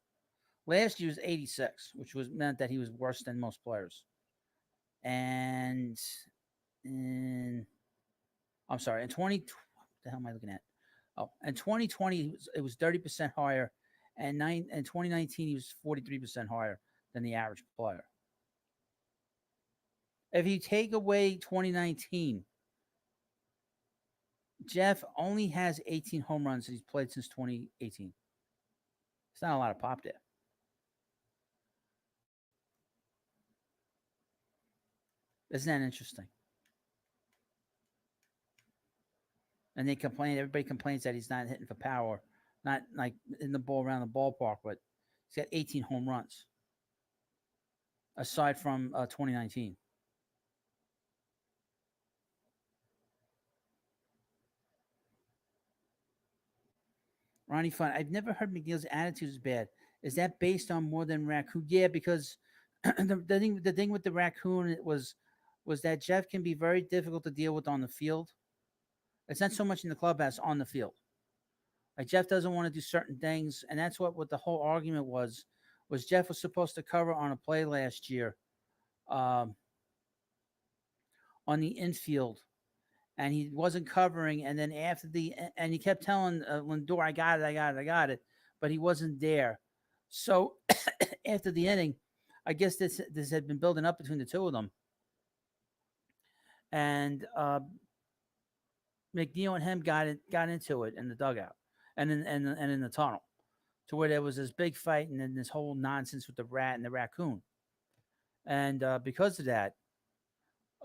Last year was 86, which meant that he was worse than most players. And I'm sorry, in 20, what the hell am I looking at? Oh, in 2020 it was 30% higher, and in 2019 he was 43% higher than the average player. If you take away 2019, Jeff only has 18 home runs that he's played since 2018. It's not a lot of pop there. Isn't that interesting? and they complain. Everybody complains that he's not hitting for power, not like in the ball around the ballpark, but he's got 18 home runs aside from 2019. Ronnie Fun, I've never heard McNeil's attitude is bad. Is that based on more than raccoon? Yeah, because the thing with the raccoon was that Jeff can be very difficult to deal with on the field. It's not so much in the clubhouse, on the field. Like Jeff doesn't want to do certain things, and that's what the whole argument was Jeff was supposed to cover on a play last year, um, on the infield, and he wasn't covering. And then after and he kept telling Lindor, "I got it, I got it, I got it," but he wasn't there. So after the inning, I guess this had been building up between the two of them, and McNeil and him got into it in the dugout and in the tunnel, to where there was this big fight and then this whole nonsense with the rat and the raccoon. And because of that,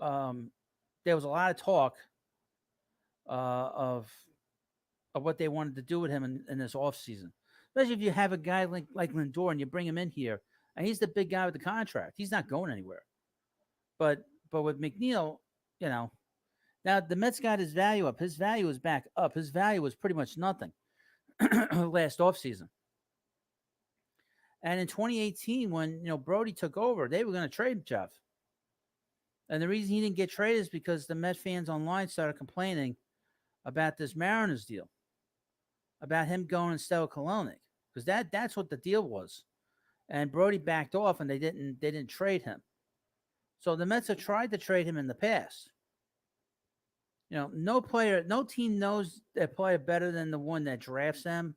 um, there was a lot of talk of what they wanted to do with him in this offseason. Especially if you have a guy like Lindor and you bring him in here, and he's the big guy with the contract. He's not going anywhere. But with McNeil, you know, now the Mets got his value up. His value is back up. His value was pretty much nothing last offseason. And in 2018, when Brody took over, they were going to trade Jeff. And the reason he didn't get traded is because the Met fans online started complaining about this Mariners deal, about him going instead of Kalonic, because that's what the deal was. And Brody backed off, and they didn't trade him. So the Mets have tried to trade him in the past. No team knows their player better than the one that drafts them.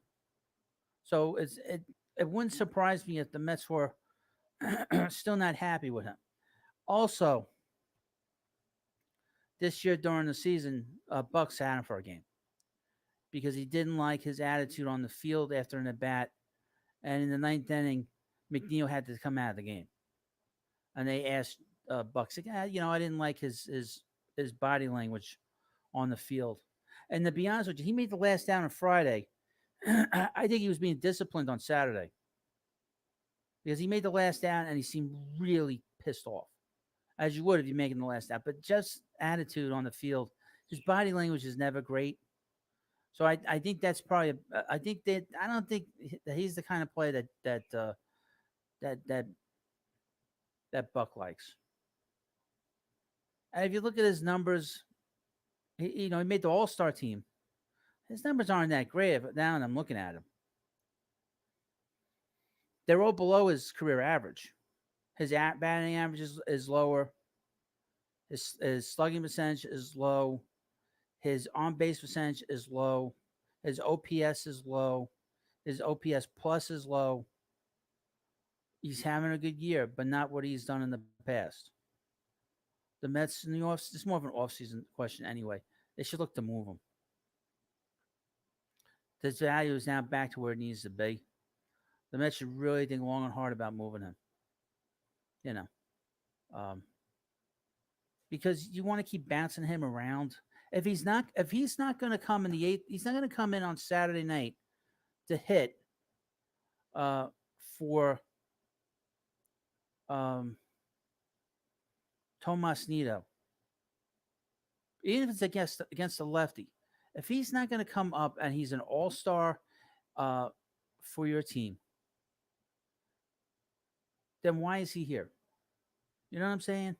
So it wouldn't surprise me if the Mets were still not happy with him. Also, this year during the season, Buck sat him for a game because he didn't like his attitude on the field after an at bat. And in the ninth inning, McNeil had to come out of the game. And they asked Buck, said, I didn't like his body language on the field. And to be honest with you, he made the last down on Friday. I think he was being disciplined on Saturday because he made the last down and he seemed really pissed off, as you would if you're making the last down. But just attitude on the field, his body language is never great. So I think that's probably. I don't think that he's the kind of player that Buck likes. And if you look at his numbers, he made the All-Star team. His numbers aren't that great, but now I'm looking at him. They're all below his career average. His batting average is lower. His slugging percentage is low. His on-base percentage is low. His OPS is low. His OPS plus is low. He's having a good year, but not what he's done in the past. The Mets in the off, it's more of an off-season question anyway. They should look to move him. His value is now back to where it needs to be. The Mets should really think long and hard about moving him. Um, because you want to keep bouncing him around. If he's not going to come in the eighth, he's not going to come in on Saturday night to hit for Tomas Nido, even if it's against the lefty. If he's not going to come up and he's an all-star for your team, then why is he here? You know what I'm saying?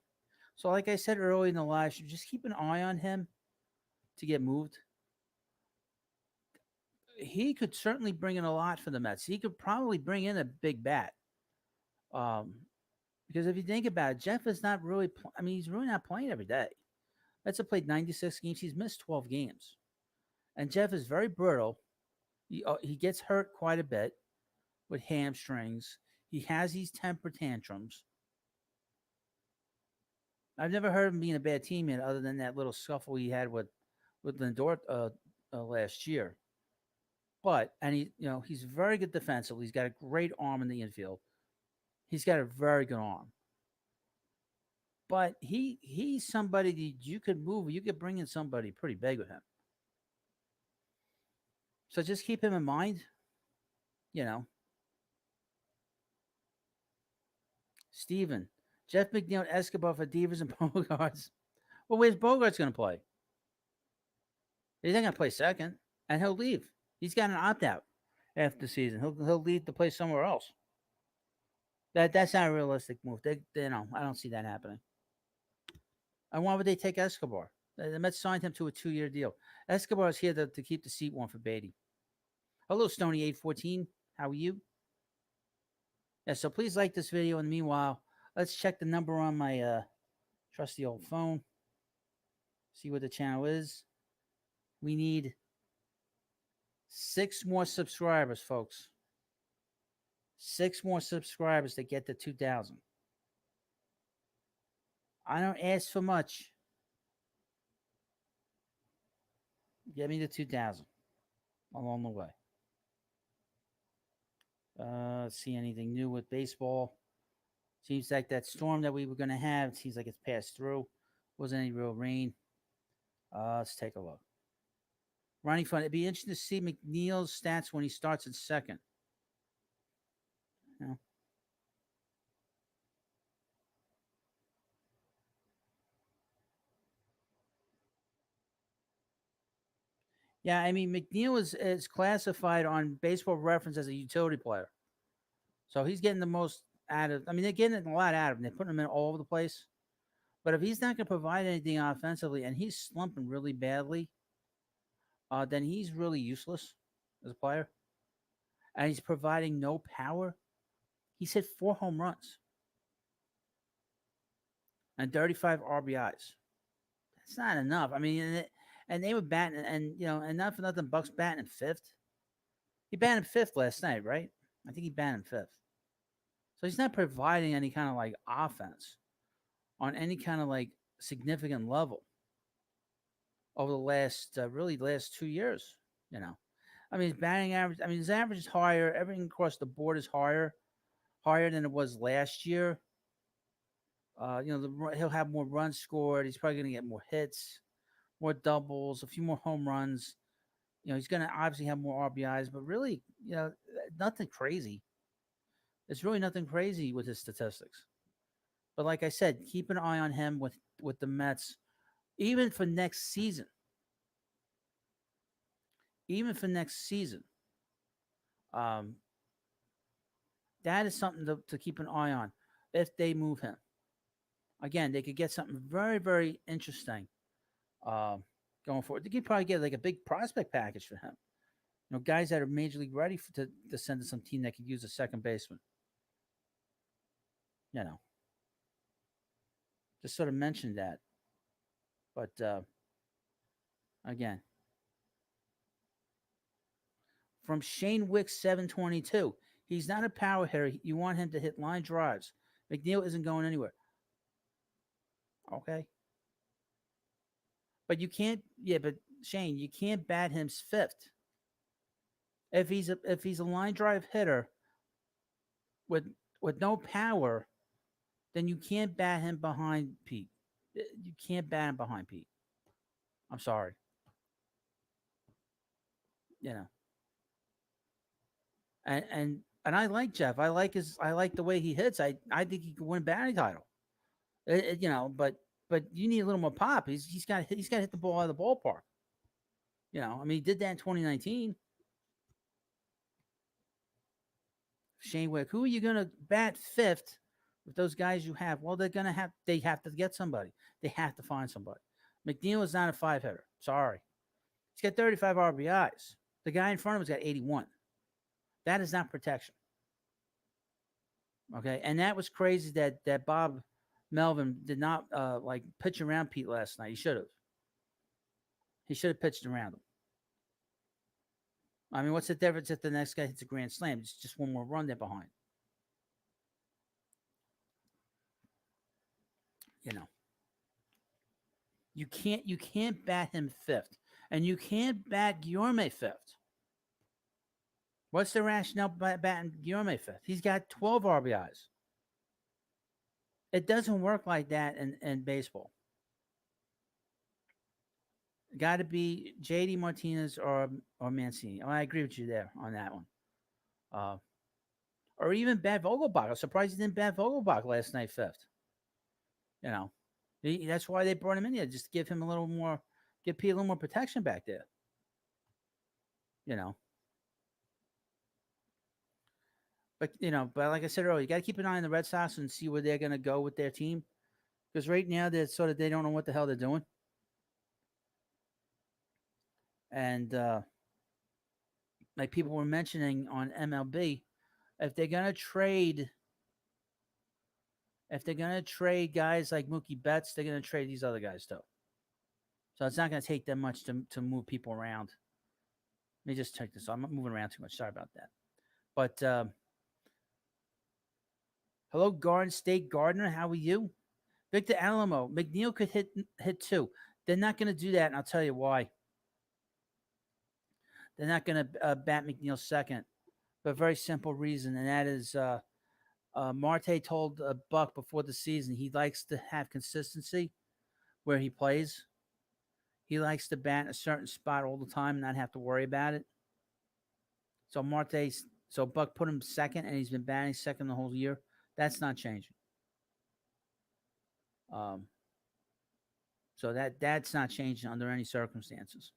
So, like I said earlier in the live stream, just keep an eye on him to get moved. He could certainly bring in a lot for the Mets. He could probably bring in a big bat. Because if you think about it, Jeff is not really. He's really not playing every day. Mets have played 96 games. He's missed 12 games, and Jeff is very brittle. He gets hurt quite a bit with hamstrings. He has these temper tantrums. I've never heard him being a bad teammate other than that little scuffle he had with Lindor last year. But he's very good defensively. He's got a great arm in the infield. He's got a very good arm. But he's somebody that you could move. You could bring in somebody pretty big with him. So just keep him in mind. You know, Steven, Jeff McNeil, Escobar for Devers and Bogarts. Well, where's Bogarts going to play? He's not going to play second, and he'll leave. He's got an opt out after the season. He'll leave to play somewhere else. That's not a realistic move. I don't see that happening. And why would they take Escobar? The Mets signed him to a 2-year deal. Escobar is here to keep the seat warm for Beatty. Hello, Stony814. How are you? Yeah, so please like this video. And meanwhile, let's check the number on my trusty old phone. See what the channel is. We need 6 more subscribers, folks. 6 more subscribers to get to 2,000. I don't ask for much. Get me to 2,000 along the way. Let's see anything new with baseball. Seems like that storm that we were going to have, seems like it's passed through. Wasn't any real rain. Let's take a look. Ronnie Fun. It'd be interesting to see McNeil's stats when he starts at second. You know? Yeah, I mean, McNeil is classified on Baseball Reference as a utility player. So he's getting the most out of. I mean, they're getting a lot out of him. They're putting him in all over the place. But if he's not going to provide anything offensively and he's slumping really badly, then he's really useless as a player. And he's providing no power. He's hit 4 home runs and 35 RBIs. That's not enough. I mean, and they were batting, and and not for nothing, Buck's batting in 5th. He batted in 5th last night, right? I think he batted in 5th. So he's not providing any kind of like offense on any kind of like significant level over the last last 2 years. I mean, his batting average. I mean, his average is higher. Everything across the board is higher than it was last year. He'll have more runs scored. He's probably going to get more hits, more doubles, a few more home runs. He's going to obviously have more RBIs, but really, nothing crazy. It's really nothing crazy with his statistics. But like I said, keep an eye on him with the Mets, even for next season. Even for next season. That is something to keep an eye on if they move him. Again, they could get something very, very interesting going forward. They could probably get like a big prospect package for him. Guys that are major league ready to send to some team that could use a second baseman. Just sort of mentioned that. But again, from Shane Wick 722, he's not a power hitter. You want him to hit line drives. McNeil isn't going anywhere. Okay. But you can't. Yeah, but Shane, you can't bat him 5th. If he's a line drive hitter with no power, then you can't bat him behind Pete. You can't bat him behind Pete. I'm sorry. And I like Jeff. I like the way he hits. I think he could win a batting title. But you need a little more pop. He's got to hit the ball out of the ballpark. I mean, he did that in 2019. Shane Wick, who are you going to bat 5th with those guys you have? Well, they have to get somebody. They have to find somebody. McNeil is not a 5 hitter. Sorry. He's got 35 RBIs. The guy in front of him's got 81. That is not protection. Okay, and that was crazy that Bob Melvin did not pitch around Pete last night. He should have. He should have pitched around him. I mean, what's the difference if the next guy hits a grand slam? It's just one more run there behind. You can't bat him 5th, and you can't bat Guillorme 5th. What's the rationale by batting Guillorme 5th? He's got 12 RBIs. It doesn't work like that in baseball. Got to be JD Martinez or Mancini. Oh, I agree with you there on that one. Uh, or even Bad Vogelbach. I'm surprised he didn't bat Vogelbach last night fifth. You know, that's why they brought him in here, just to give him a little more, give P a little more protection back there. You know, but like I said earlier, you got to keep an eye on the Red Sox and see where they're going to go with their team, because right now they don't know what the hell they're doing, and like people were mentioning on MLB, if they're going to trade, if they're going to trade guys like Mookie Betts, they're going to trade these other guys too. So it's not going to take them much to move people around. Let me just check this. I'm moving around too much. Sorry about that. But hello, Garden State Gardner. How are you? Victor Alamo. McNeil could hit two. They're not going to do that, and I'll tell you why. They're not going to bat McNeil second for a very simple reason, and that is Marte told Buck before the season he likes to have consistency where he plays. He likes to bat in a certain spot all the time and not have to worry about it. So Buck put him second, and he's been batting second the whole year. That's not changing. Um, so that's not changing under any circumstances.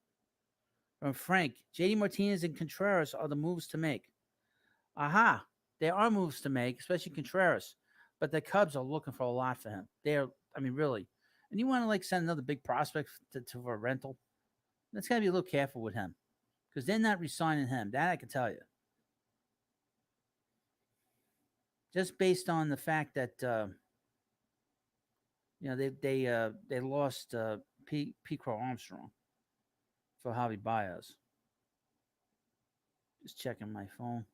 From Frank, JD Martinez and Contreras are the moves to make. Aha, there are moves to make, especially Contreras. But the Cubs are looking for a lot for him. Really. And you want to send another big prospect for a rental? That's got to be a little careful with him, because they're not re-signing him. That I can tell you. Just based on the fact that they lost P. Crow Armstrong for Javi Baez. Just checking my phone.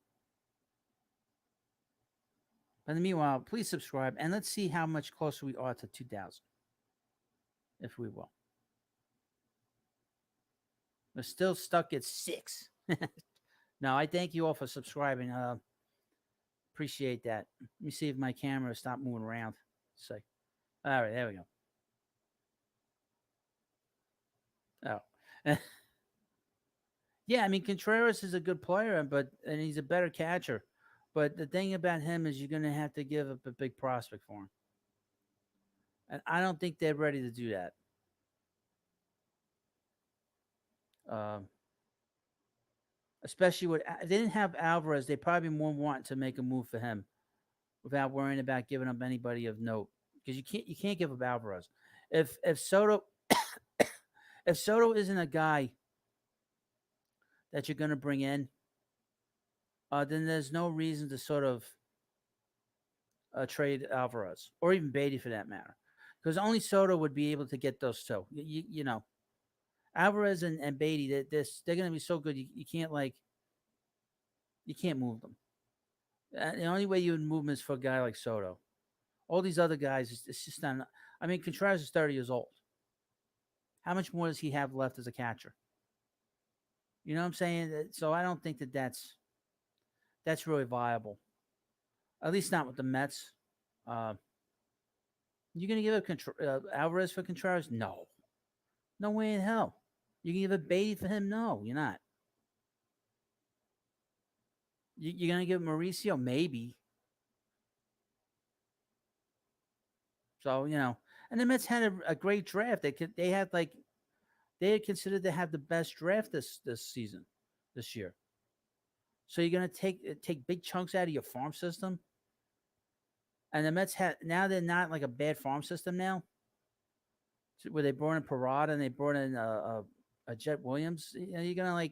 But in the meanwhile, please subscribe and let's see how much closer we are to 2,000, if we will. We're still stuck at 6. No, I thank you all for subscribing. Appreciate that. Let me see if my camera stopped moving around. All right, there we go. Oh. Yeah, I mean, Contreras is a good player, and he's a better catcher. But the thing about him is you're going to have to give up a big prospect for him. And I don't think they're ready to do that. Especially if they didn't have Alvarez, they probably more want to make a move for him without worrying about giving up anybody of note, because you can't give up Alvarez. If Soto if Soto isn't a guy that you're going to bring in, then there's no reason to sort of trade Alvarez or even Beatty for that matter, because only Soto would be able to get those two. You know, Alvarez and Beatty, they're going to be so good you can't move them. The only way you would move them is for a guy like Soto. All these other guys, it's just not. I mean, Contreras is 30 years old. How much more does he have left as a catcher? You know what I'm saying? So I don't think that's really viable. At least not with the Mets. Uh, you're going to give up Alvarez for Contreras? No. No way in hell. You can give a Beatty for him? No, you're not. You're going to give Mauricio? Maybe. So, and the Mets had a great draft. They had considered to have the best draft this season, this year. So you're going to take big chunks out of your farm system? And the Mets now they're not like a bad farm system now, where they brought in Parada and they brought in a Jet Williams. You're gonna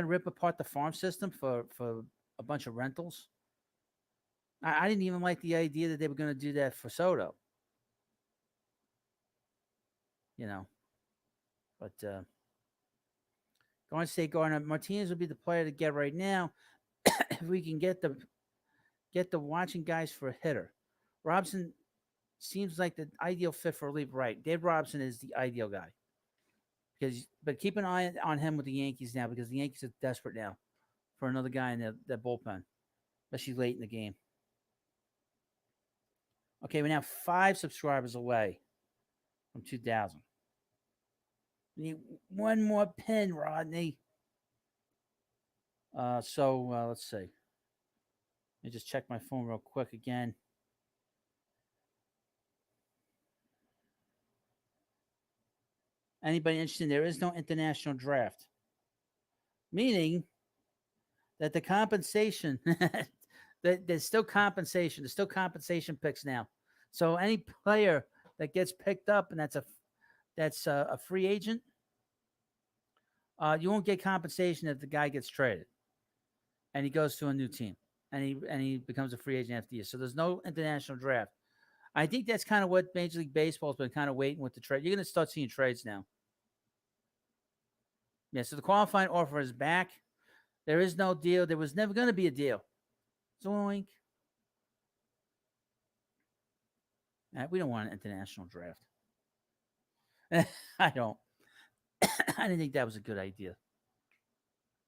rip apart the farm system for a bunch of rentals. I didn't even like the idea that they were gonna do that for Soto. But going to say Gardner Martinez would be the player to get right now if we can get the watching guys for a hitter. Robson seems like the ideal fit for relief. Right, Dave Robson is the ideal guy. But keep an eye on him with the Yankees now, because the Yankees are desperate now for another guy in their bullpen, especially late in the game. Okay, we're now 5 subscribers away from 2,000. We need one more pin, Rodney. Let's see. Let me just check my phone real quick again. Anybody interested? There is no international draft, meaning that the compensation, that there's still compensation. There's still compensation picks now. So any player that gets picked up and that's a free agent, you won't get compensation if the guy gets traded and he goes to a new team and he becomes a free agent after the year. So there's no international draft. I think that's kind of what Major League Baseball's been kind of waiting with the trade. You're going to start seeing trades now. Yeah, so the qualifying offer is back. There is no deal. There was never going to be a deal. Zoink. We don't want an international draft. I don't. I didn't think that was a good idea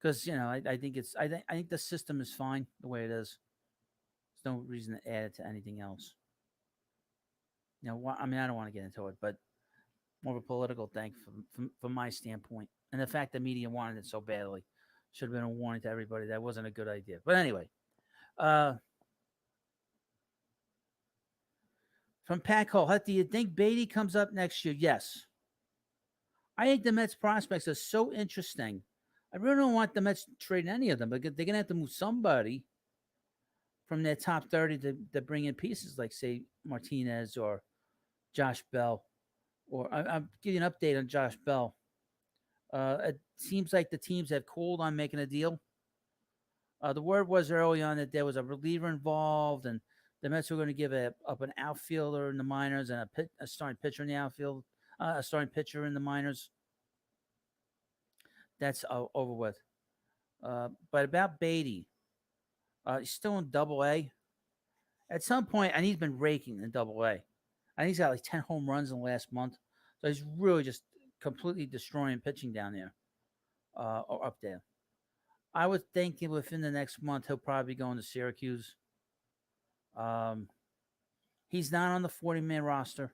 because I think I think the system is fine the way it is. There's no reason to add it to anything else. I mean, I don't want to get into it, but more of a political thing from my standpoint, and the fact the media wanted it so badly should have been a warning to everybody that wasn't a good idea. But anyway, uh, from Pack Hole, do you think Beatty comes up next year? Yes. I think the Mets prospects are so interesting. I really don't want the Mets to trade any of them because they're gonna have to move somebody from their top 30 to bring in pieces like say Martinez or Josh Bell. Or I'll give you an update on Josh Bell. It seems like the teams have cooled on making a deal. The word was early on that there was a reliever involved, and the Mets were going to give up an outfielder in the minors and a starting pitcher in the outfield, a starting pitcher in the minors. That's over with. But about Beatty, he's still in Double A. At some point, and he's been raking in Double A. And he's got like 10 home runs in the last month. So he's really just completely destroying pitching down there or up there. I was thinking within the next month he'll probably be going to Syracuse. Um, he's not on the 40-man roster,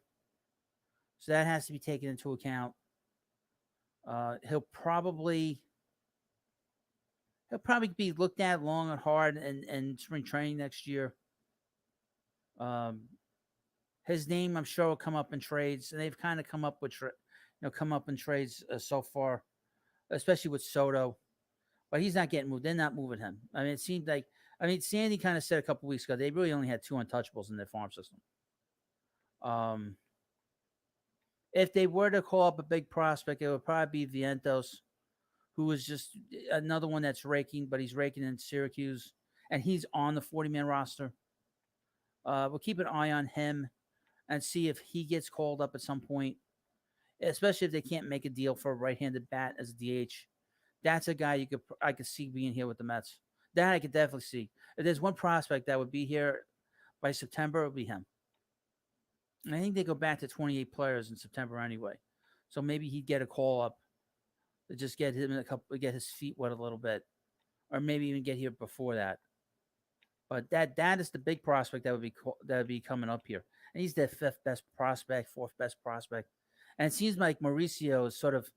so that has to be taken into account. He'll probably be looked at long and hard in spring training next year. His name, I'm sure, will come up in trades, and they've kind of come up with come up in trades so far, especially with Soto. But he's not getting moved. They're not moving him. I mean, it seemed like Sandy kind of said a couple weeks ago they really only had two untouchables in their farm system. If they were to call up a big prospect, it would probably be Vientos, who is just another one that's raking, but he's raking in Syracuse, and he's on the 40-man roster. We'll keep an eye on him and see if he gets called up at some point, especially if they can't make a deal for a right-handed bat as a DH. That's a guy I could see being here with the Mets. That I could definitely see. If there's one prospect that would be here by September, it would be him. And I think they go back to 28 players in September anyway. So maybe he'd get a call up to just get him get his feet wet a little bit, or maybe even get here before that. But that is the big prospect that would be coming up here, and he's the fifth best prospect, fourth best prospect, and it seems like Mauricio is sort of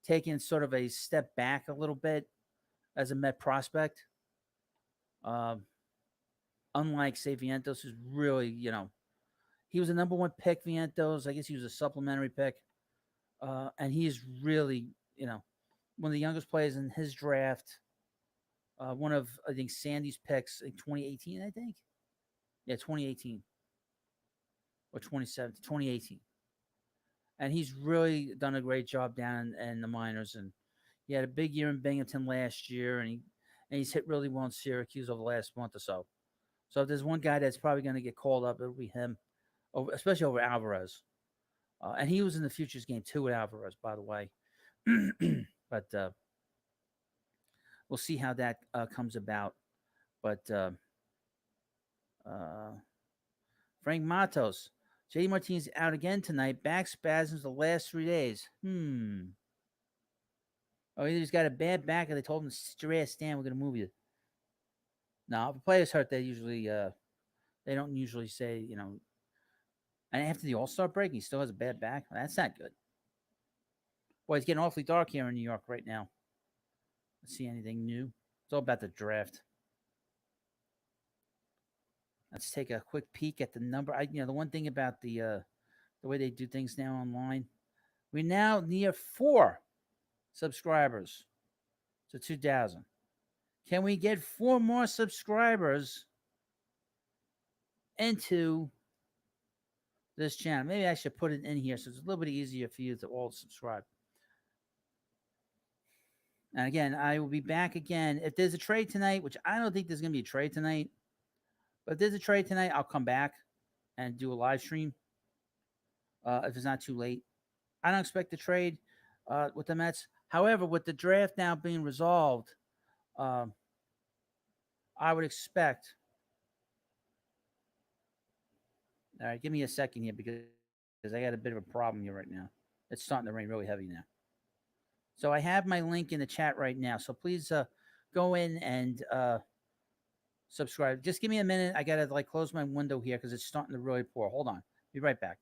taking sort of a step back a little bit as a Met prospect. Unlike say Vientos, who's really he was a number one pick. Vientos, I guess he was a supplementary pick, and he's really one of the youngest players in his draft. One of I think Sandy's picks in 2018, I think. Yeah, 2018 or 2017, 2018. And he's really done a great job down in the minors. And he had a big year in Binghamton last year, and he's hit really well in Syracuse over the last month or so. So if there's one guy that's probably going to get called up, it'll be him, especially over Alvarez. And he was in the futures game too with Alvarez, by the way. But we'll see how that comes about. But Frank Matos, J.D. Martinez out again tonight. Back spasms the last 3 days. Oh, either he's got a bad back or they told him to sit your ass down. We're going to move you. No, if a player's hurt, they usually they don't usually say, and after the All-Star break, he still has a bad back. That's not good. Boy, it's getting awfully dark here in New York right now. Let's see anything new. It's all about the draft. Let's take a quick peek at the number. The one thing about the way they do things now online, we're now near 4 subscribers to 2,000. Can we get 4 more subscribers into this channel? Maybe I should put it in here so it's a little bit easier for you to all subscribe. And again, I will be back again. If there's a trade tonight, which I don't think there's going to be a trade tonight, but if there's a trade tonight, I'll come back and do a live stream if it's not too late. I don't expect the trade with the Mets. However, with the draft now being resolved, I would expect. All right, give me a second here because I got a bit of a problem here right now. It's starting to rain really heavy now. So I have my link in the chat right now. So please go in and subscribe. Just give me a minute. I gotta close my window here because it's starting to really pour. Hold on. Be right back.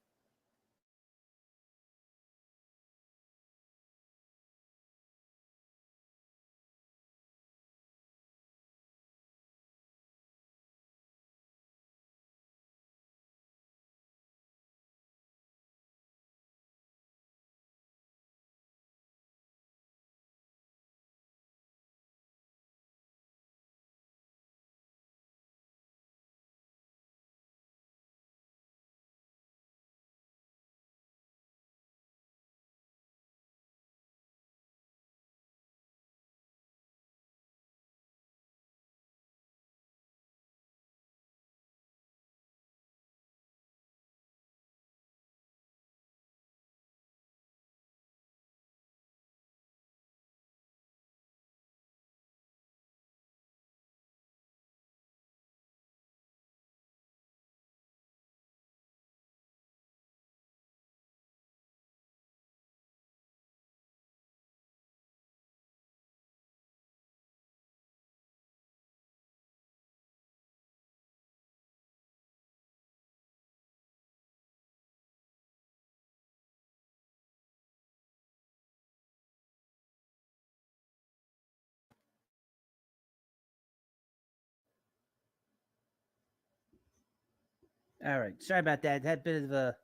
All right. Sorry about that. Had a bit of a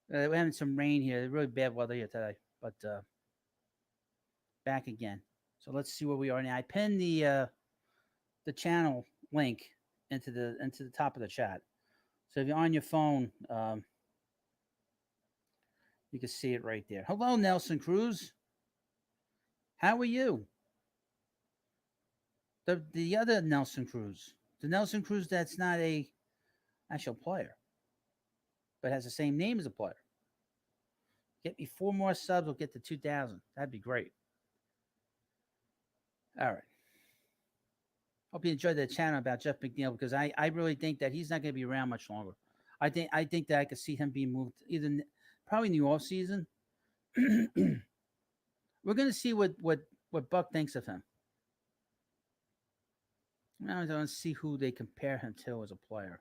we're having some rain here. Really bad weather here today. But back again. So let's see where we are now. I pinned the channel link into the top of the chat. So if you're on your phone, you can see it right there. Hello, Nelson Cruz. How are you? The other Nelson Cruz, the Nelson Cruz that's not a actual player, but has the same name as a player. Get me 4 more subs, we'll get to 2,000. That'd be great. All right. Hope you enjoyed the channel about Jeff McNeil because I really think that he's not going to be around much longer. I think that I could see him being moved either probably in the off season. We're going to see what Buck thinks of him. I don't see who they compare him to as a player.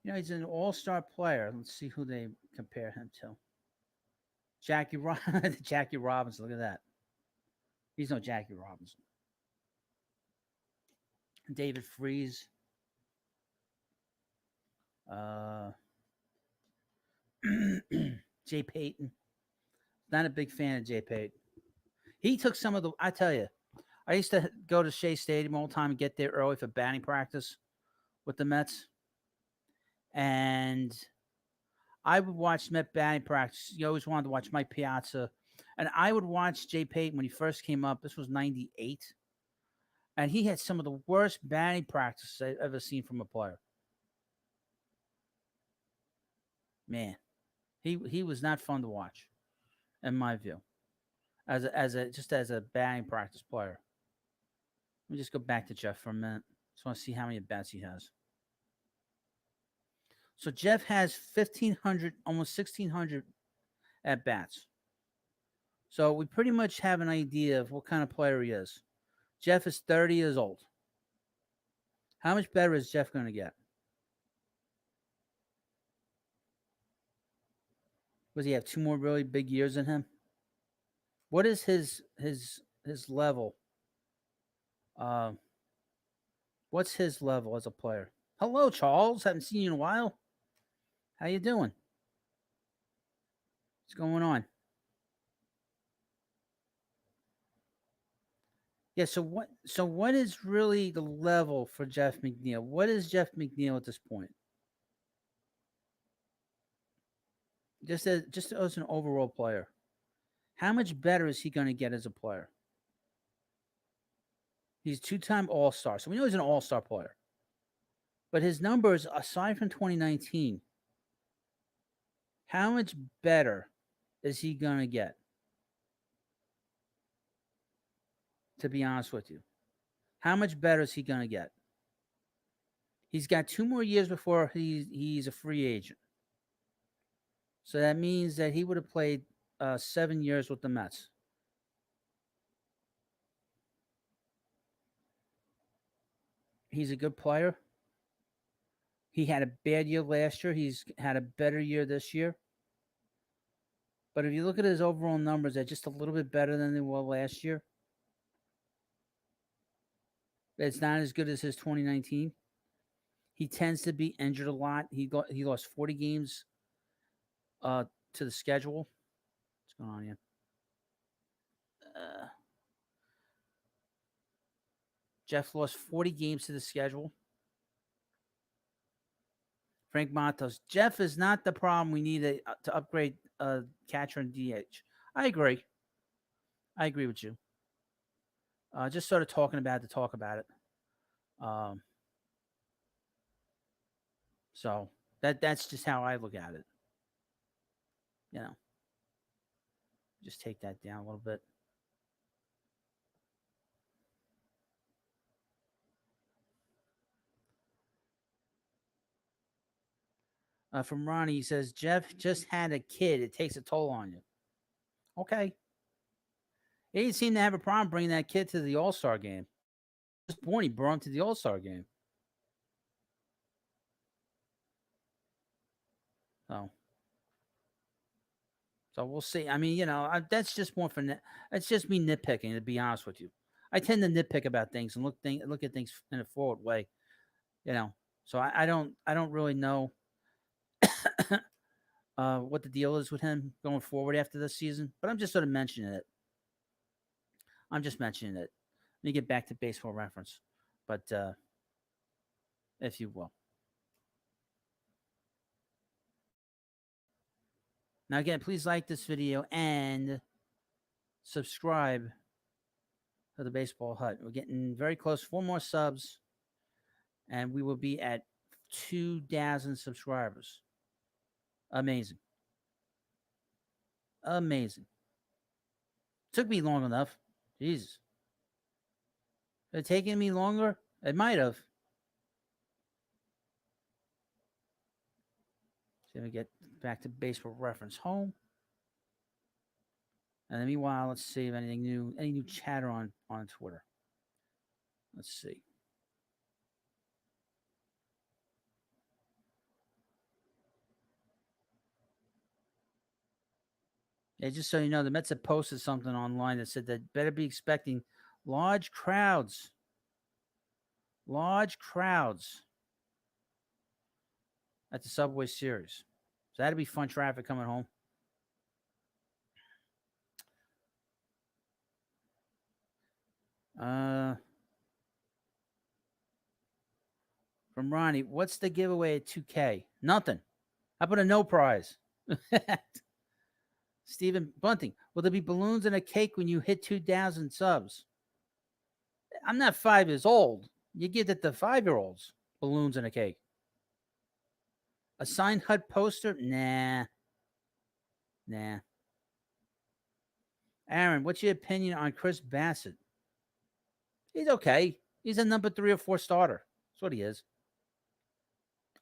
He's an all-star player. Let's see who they compare him to. Jackie Robinson. Look at that. He's no Jackie Robinson. David Freese. Jay Payton. Not a big fan of Jay Payton. He took some of the. I tell you, I used to go to Shea Stadium all the time and get there early for batting practice with the Mets, and I would watch Met batting practice. You always wanted to watch Mike Piazza, and I would watch Jay Payton when he first came up. This was '98, and he had some of the worst batting practices I've ever seen from a player. Man, he was not fun to watch, in my view, as a batting practice player. Let me just go back to Jeff for a minute. Just want to see how many bats he has. So Jeff has 1,500, almost 1,600 at bats. So we pretty much have an idea of what kind of player he is. Jeff is 30 years old. How much better is Jeff going to get? Does he have two more really big years in him? What is his level? Uh, what's his level as a player? Hello, Charles. Haven't seen you in a while. How you doing? What's going on? Yeah. So what is really the level for Jeff McNeil? What is Jeff McNeil at this point? Just as an overall player, how much better is he going to get as a player? He's two-time All-Star, so we know he's an All-Star player. But his numbers, aside from 2019, how much better is he going to get? To be honest with you, how much better is he going to get? He's got 2 more years before he's a free agent. So that means that he would have played 7 years with the Mets. He's a good player. He had a bad year last year. He's had a better year this year. But if you look at his overall numbers, they're just a little bit better than they were last year. It's not as good as his 2019. He tends to be injured a lot. He lost 40 games to the schedule. What's going on here? Uh, Jeff lost 40 games to the schedule. Frank Matos. Jeff is not the problem. We need to upgrade catcher and DH. I agree. I agree with you. Just sort of talking about it to talk about it. Um, so that's just how I look at it. You know, just take that down a little bit. From Ronnie, he says Jeff just had a kid. It takes a toll on you. Okay. He didn't seem to have a problem bringing that kid to the All Star game. Just born, he brought him to the All Star game. So, so we'll see. I mean, that's just more for it's just me nitpicking. To be honest with you, I tend to nitpick about things and look at things in a forward way. You know, so I don't really know what the deal is with him going forward after this season, but I'm just sort of mentioning it. I'm just mentioning it. Let me get back to baseball reference, but if you will. Now, again, please like this video and subscribe to the Baseball Hut. We're getting very close. 4 more subs, and we will be at 2,000 subscribers. Amazing. Amazing. Took me long enough. Jesus. If it taken me longer? It might have. So we get back to baseball reference home. And then meanwhile, let's see if any new chatter on Twitter. Let's see. Yeah, just so you know, the Mets have posted something online that said that better be expecting large crowds. Large crowds at the Subway Series. So that'd be fun traffic coming home. From Ronnie, what's the giveaway at 2K? Nothing. How about a no prize? Stephen Bunting, will there be balloons and a cake when you hit 2,000 subs? I'm not 5 years old. You give it to 5-year-olds. Balloons and a cake. A signed HUD poster? Nah. Aaron, what's your opinion on Chris Bassett? He's okay. He's a number 3 or 4 starter. That's what he is.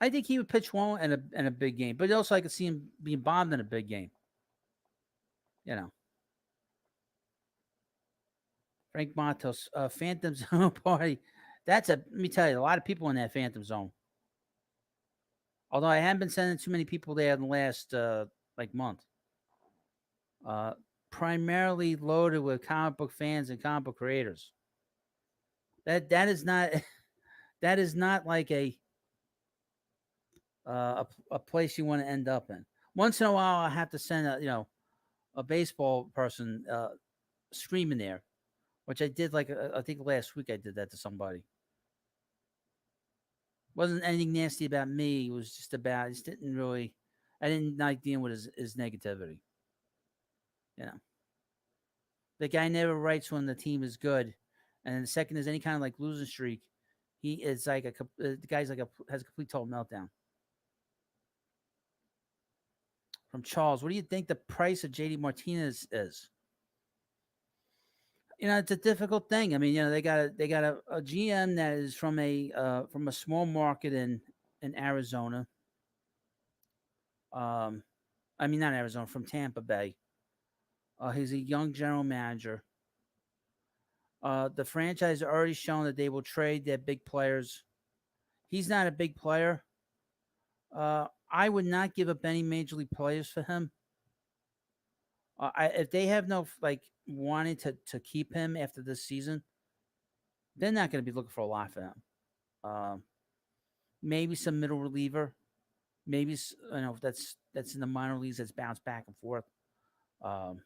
I think he would pitch well in a big game, but also I could see him being bombed in a big game. Frank Matos, Phantom Zone party. Let me tell you, a lot of people in that Phantom Zone. Although I haven't been sending too many people there in the last month. uh, primarily loaded with comic book fans and comic book creators. That is not that is not like a place you want to end up in. Once in a while, I have to send a baseball person screaming there, which I did like I think last week I did that to somebody. Wasn't anything nasty about me. It was just about I just didn't really I didn't like dealing with his negativity. You know, the guy never writes when the team is good, and then the second there's any kind of like losing streak, he is like the guy's like a has a complete total meltdown. From Charles, what do you think the price of JD Martinez is? It's a difficult thing. I mean, they got a GM that is from a small market in Arizona. Um, I mean not Arizona, from Tampa Bay. He's a young general manager. The franchise has already shown that they will trade their big players. He's not a big player. I would not give up any major league players for him. If they have no like wanting to keep him after this season, they're not going to be looking for a lot for him. Um, Maybe some middle reliever. Maybe that's in the minor leagues that's bounced back and forth. Um,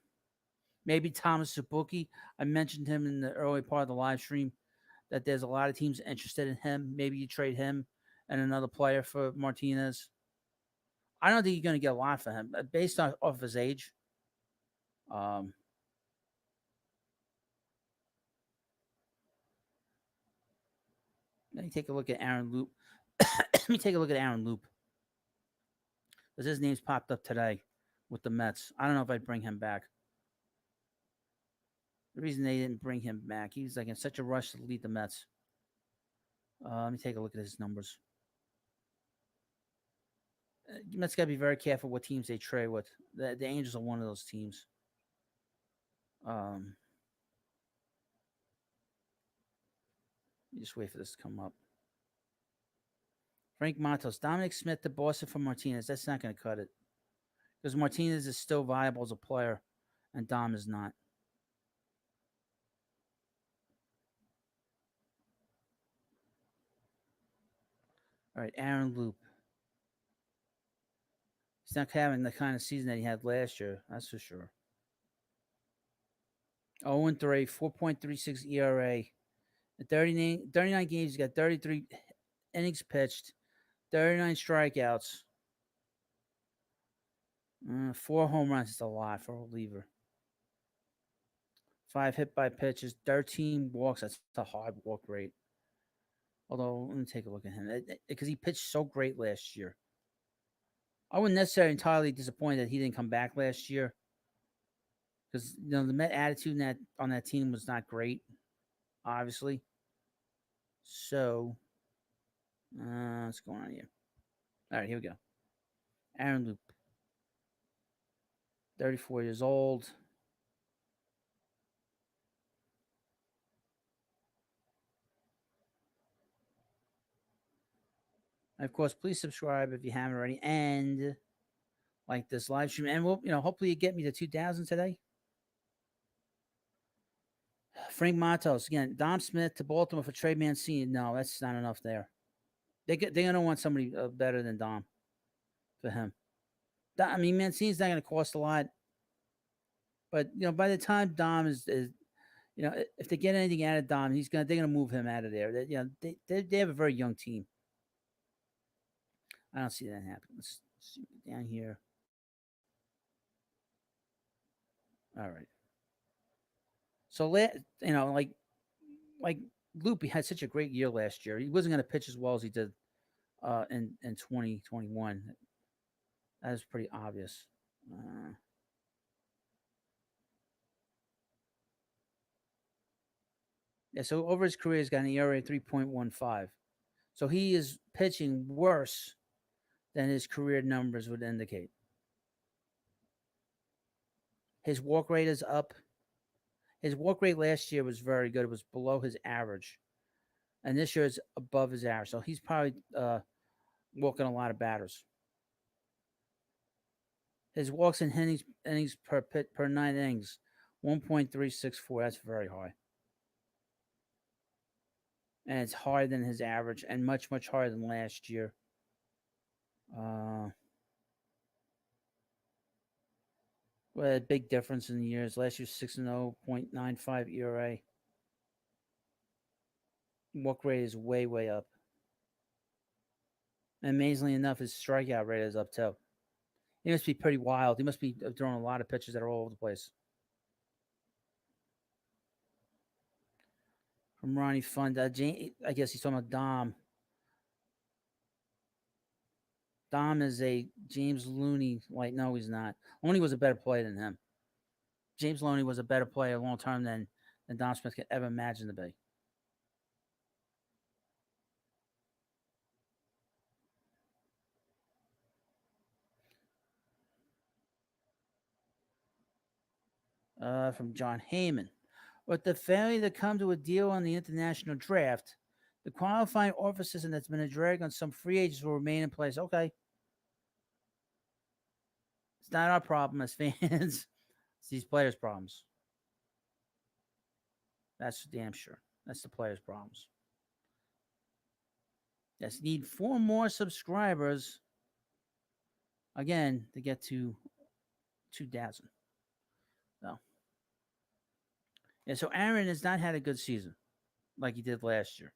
Maybe Thomas Sabuki. I mentioned him in the early part of the live stream that there's a lot of teams interested in him. Maybe you trade him and another player for Martinez. I don't think you're going to get a lot for him based off his age. Um, Let me take a look at Aaron Loop. Let me take a look at Aaron Loop because his name's popped up today with the Mets. I don't know if I'd bring him back. The reason they didn't bring him back, he was like in such a rush to lead the Mets. Let me take a look at his numbers. Mets got to be very careful what teams they trade with. The Angels are one of those teams. Um, just wait for this to come up. Frank Matos, Dominic Smith to Boston for Martinez. That's not going to cut it because Martinez is still viable as a player, and Dom is not. All right, Aaron Loop. He's not having the kind of season that he had last year. That's for sure. 0-3, 4.36 ERA. In 39 games, he's got 33 innings pitched, 39 strikeouts, 4 home runs. Is a lot for a reliever. 5 hit by pitches, 13 walks. That's a hard walk rate. Although, let me take a look at him because he pitched so great last year. I wasn't necessarily entirely disappointed that he didn't come back last year because the Met attitude on that team was not great, obviously. So, what's going on here? All right, here we go. Aaron Loop, 34 years old. And of course, please subscribe if you haven't already, and like this live stream. And we'll, hopefully you get me to 2,000 today. Frank Matos again. Dom Smith to Baltimore for Trey Mancini. No, that's not enough there. They're gonna want somebody better than Dom for him. I mean, Mancini's not gonna cost a lot, but by the time Dom is if they get anything out of Dom, they're gonna move him out of there. They have a very young team. I don't see that happening. Let's see down here. All right. So like Loopy had such a great year last year. He wasn't going to pitch as well as he did in 2021. That was pretty obvious. Yeah, so over his career, he's got an ERA of 3.15. So he is pitching worse than his career numbers would indicate. His walk rate is up. His walk rate last year was very good. It was below his average. And this year is above his average. So he's probably walking a lot of batters. His walks and innings per 9 innings, 1.364. That's very high, and it's higher than his average, and much higher than last year. Uh, well, a big difference in the years. Last year, 6.95 ERA. Walk rate is way up. And amazingly enough, his strikeout rate is up too. He must be pretty wild. He must be throwing a lot of pitches that are all over the place. From Ronnie Fund, I guess he's talking about Dom. Dom is a James Looney. Like, no, he's not. Looney was a better player than him. James Looney was a better player long term than Dom Smith could ever imagine to be. From John Heyman. With the failure to come to a deal on the international draft, the qualifying offer system that's been a drag on some free agents will remain in place. Okay. It's not our problem as fans. It's these players' problems. That's damn sure. That's the players' problems. Yes, need 4 more subscribers again to get to 2,000. So, yeah, so Aaron has not had a good season like he did last year.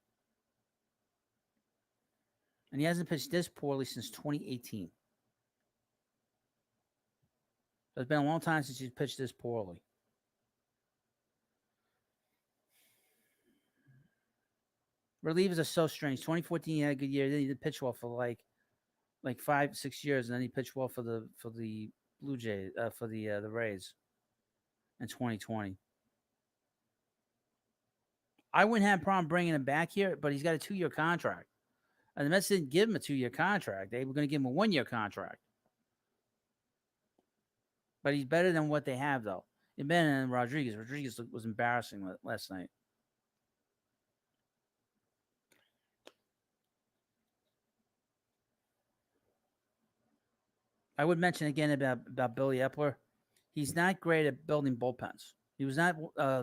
And he hasn't pitched this poorly since 2018. So it's been a long time since he's pitched this poorly. Relievers are so strange. 2014 he had a good year. Then he did pitch well for like 5-6 years, and then he pitched well for the Blue Jays for the Rays in 2020. I wouldn't have a problem bringing him back here, but he's got a 2-year contract. And the Mets didn't give him a 2-year contract. They were going to give him a 1-year contract. But he's better than what they have, though. He's better than Rodriguez. Rodriguez was embarrassing last night. I would mention again about Billy Epler. He's not great at building bullpens. He was not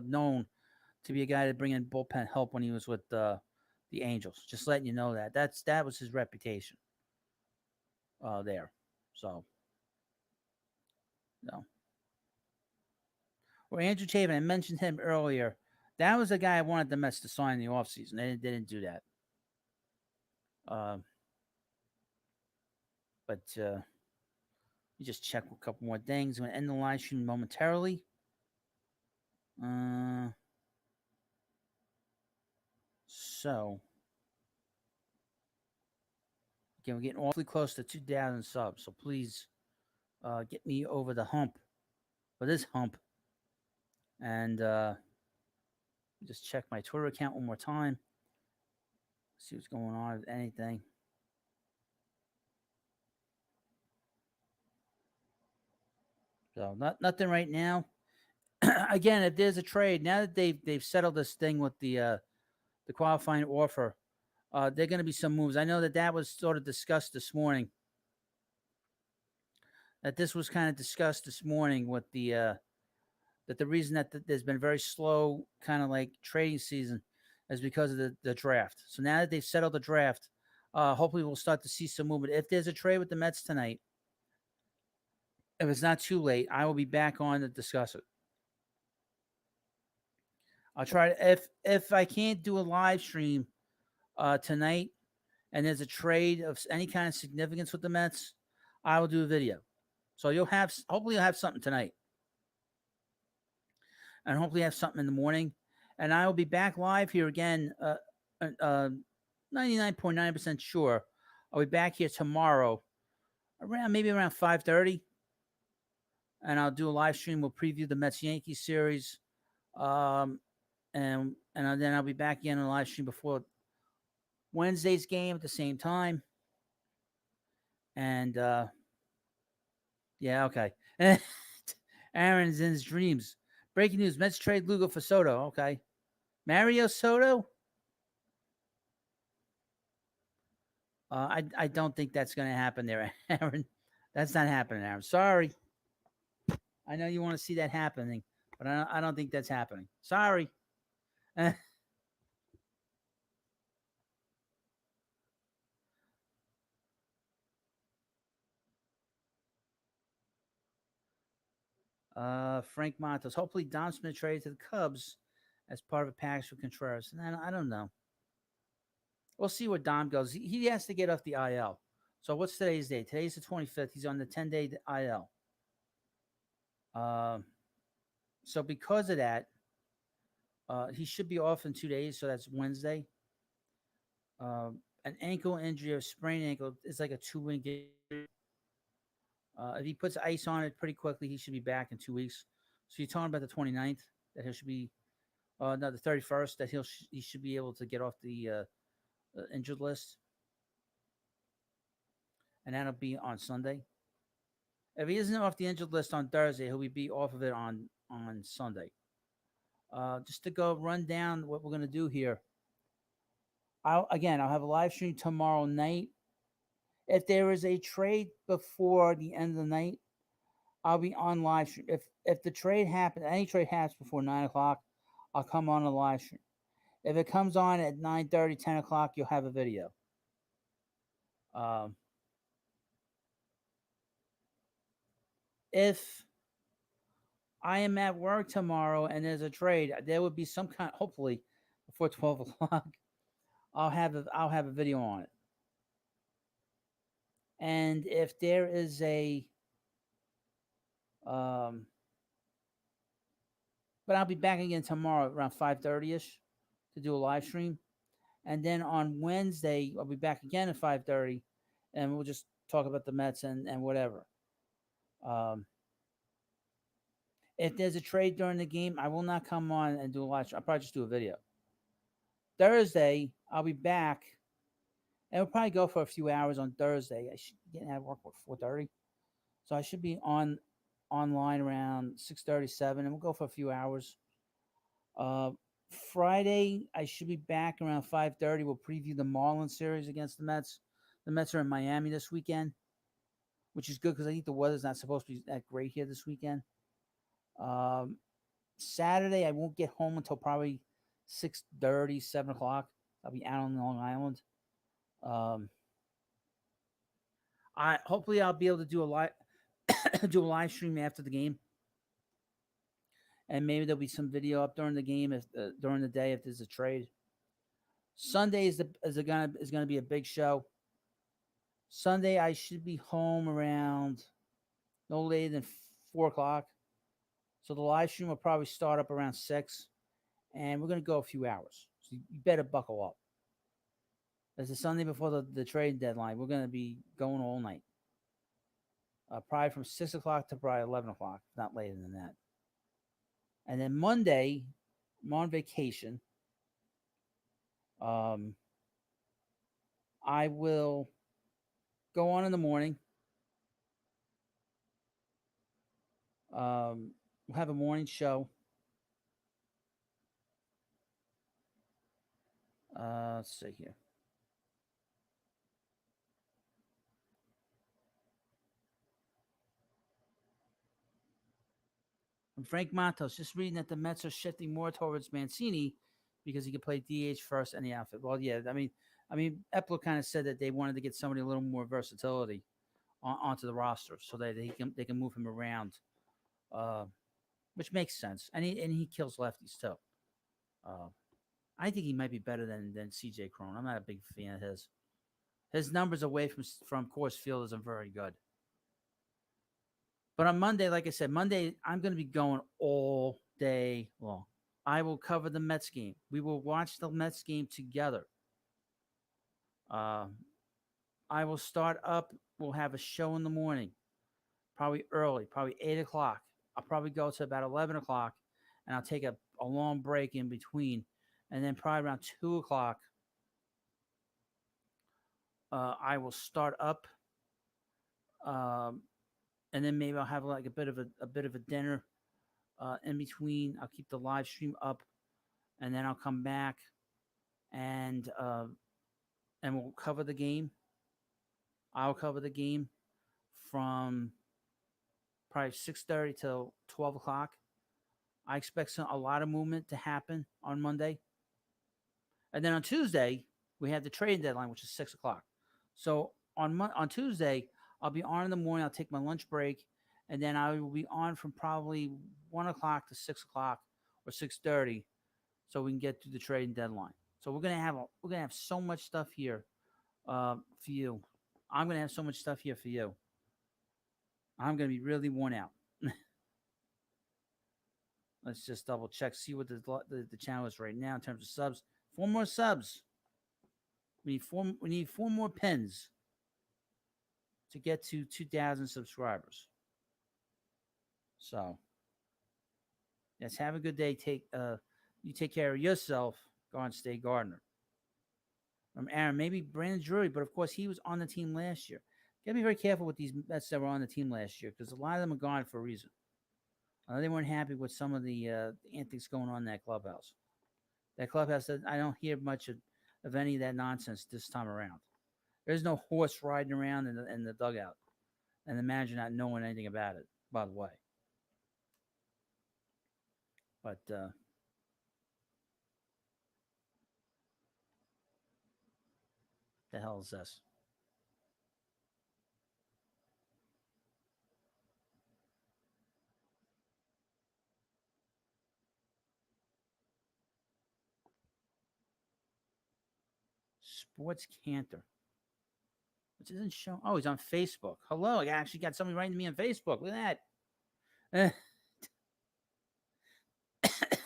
known to be a guy to bring in bullpen help when he was with the Angels. Just letting you know that was his reputation there. So, no. Or Andrew Chapin, I mentioned him earlier. That was a guy I wanted the Mets to sign in the offseason. They didn't do that. But you just check a couple more things. I'm going to end the live stream momentarily. So, again, we're getting awfully close to 2,000 subs. So please get me over the hump, for this hump. And just check my Twitter account one more time. See what's going on, if anything. So nothing right now. Again, if there's a trade, now that they've settled this thing with the qualifying offer, there are going to be some moves. I know that was sort of discussed this morning. That this was kind of discussed this morning with the that the reason that there's been very slow kind of like trading season is because of the draft. So now that they've settled the draft, hopefully we'll start to see some movement. If there's a trade with the Mets tonight, if it's not too late, I will be back on to discuss it. I'll try to, if I can't do a live stream tonight and there's a trade of any kind of significance with the Mets, I will do a video. So hopefully you'll have something tonight. And hopefully have something in the morning. And I will be back live here again, 99.9% sure. I'll be back here tomorrow maybe around 5:30. And I'll do a live stream. We'll preview the Mets-Yankees series. And then I'll be back again on a live stream before Wednesday's game at the same time. And yeah, okay. Aaron's in his dreams. Breaking news: Mets trade Lugo for Soto. Okay, Mario Soto. I don't think that's going to happen there, Aaron. That's not happening, Aaron. Sorry. I know you want to see that happening, but I don't think that's happening. Sorry. Frank Montes. Hopefully, Dom Smith traded to the Cubs as part of a package for Contreras. And I don't know. We'll see where Dom goes. He has to get off the IL. So what's today's date? Today's the 25th. He's on the 10-day IL. Uh, so because of that, he should be off in 2 days. So that's Wednesday. An ankle injury or sprained ankle is like a 2 week. If he puts ice on it pretty quickly, he should be back in 2 weeks. So you're talking about the 29th that he should be, no, the 31st that he should be able to get off the injured list, and that'll be on Sunday. If he isn't off the injured list on Thursday, he'll be off of it on Sunday. Just to go run down what we're gonna do here. I'll have a live stream tomorrow night. If there is a trade before the end of the night, I'll be on live stream. If the trade happens, any trade happens before 9 o'clock, I'll come on a live stream. If it comes on at 9:30, 10 o'clock, you'll have a video. Um, if I am at work tomorrow and there's a trade, there would be some kind. Hopefully, before 12 o'clock, I'll have a video on it. And if there is um, but I'll be back again tomorrow around 5:30 ish to do a live stream, and then on Wednesday I'll be back again at 5:30, and we'll just talk about the Mets and whatever. Um, if there's a trade during the game, I will not come on and do a live stream. I'll probably just do a video. Thursday I'll be back, and we'll probably go for a few hours on Thursday. I should get out of work at 4:30, so I should be online around 6:37, and we'll go for a few hours. Uh, Friday, I should be back around 5:30. We'll preview the Marlins series against the Mets. The Mets are in Miami this weekend, which is good because I think the weather's not supposed to be that great here this weekend. Um, Saturday, I won't get home until probably 6:30, 7 o'clock. I'll be out on Long Island. Um, I hopefully I'll be able to do a live do a live stream after the game, and maybe there'll be some video up during the game if during the day if there's a trade. Sunday is gonna be a big show. Sunday I should be home around no later than 4 o'clock. So the live stream will probably start up around 6, and we're gonna go a few hours. So you better buckle up. It's the Sunday before the trade deadline. We're gonna be going all night. Probably from 6 o'clock to probably 11 o'clock, not later than that. And then Monday, I'm on vacation. Um, I will go on in the morning. We'll have a morning show. Let's see here. And Frank Montos, just reading that the Mets are shifting more towards Mancini because he can play DH first in the outfit. Well, yeah, I mean, Epler kind of said that they wanted to get somebody a little more versatility onto the roster so that they can move him around, uh, which makes sense. And he kills lefties too. Uh, I think he might be better than CJ Cron. I'm not a big fan of his. His numbers away from course field isn't very good. But on Monday, like I said, Monday I'm going to be going all day long. I will cover the Mets game. We will watch the Mets game together. Uh, I will start up. We'll have a show in the morning, probably early, probably 8 o'clock. I'll probably go to about 11 o'clock, and I'll take a long break in between, and then probably around 2 o'clock, I will start up, um, and then maybe I'll have like a bit of a dinner in between. I'll keep the live stream up, and then I'll come back and we'll cover the game. I'll cover the game from probably 6:30 till 12 o'clock. I expect a lot of movement to happen on Monday, and then on Tuesday we have the trading deadline, which is 6 o'clock. So on Tuesday I'll be on in the morning. I'll take my lunch break, and then I will be on from probably 1 o'clock to 6 o'clock or 6:30, so we can get through the trading deadline. So we're gonna have so much stuff here for you. I'm gonna have so much stuff here for you. I'm gonna be really worn out. Let's just double check, see what the channel is right now in terms of subs. 4 more subs. We need 4 more pins to get to 2,000 subscribers. So, yes, have a good day. You take care of yourself. Go on, stay Gardner. Aaron, maybe Brandon Drury, but of course he was on the team last year. Gotta be very careful with these Mets that were on the team last year because a lot of them are gone for a reason. They weren't happy with some of the antics going on in that clubhouse. That clubhouse, I don't hear much of any of that nonsense this time around. There's no horse riding around in the dugout, and the manager not knowing anything about it, by the way. But the hell is this? Sports Cantor. Which isn't showing. Oh, he's on Facebook. Hello. I actually got somebody writing to me on Facebook. Look at that.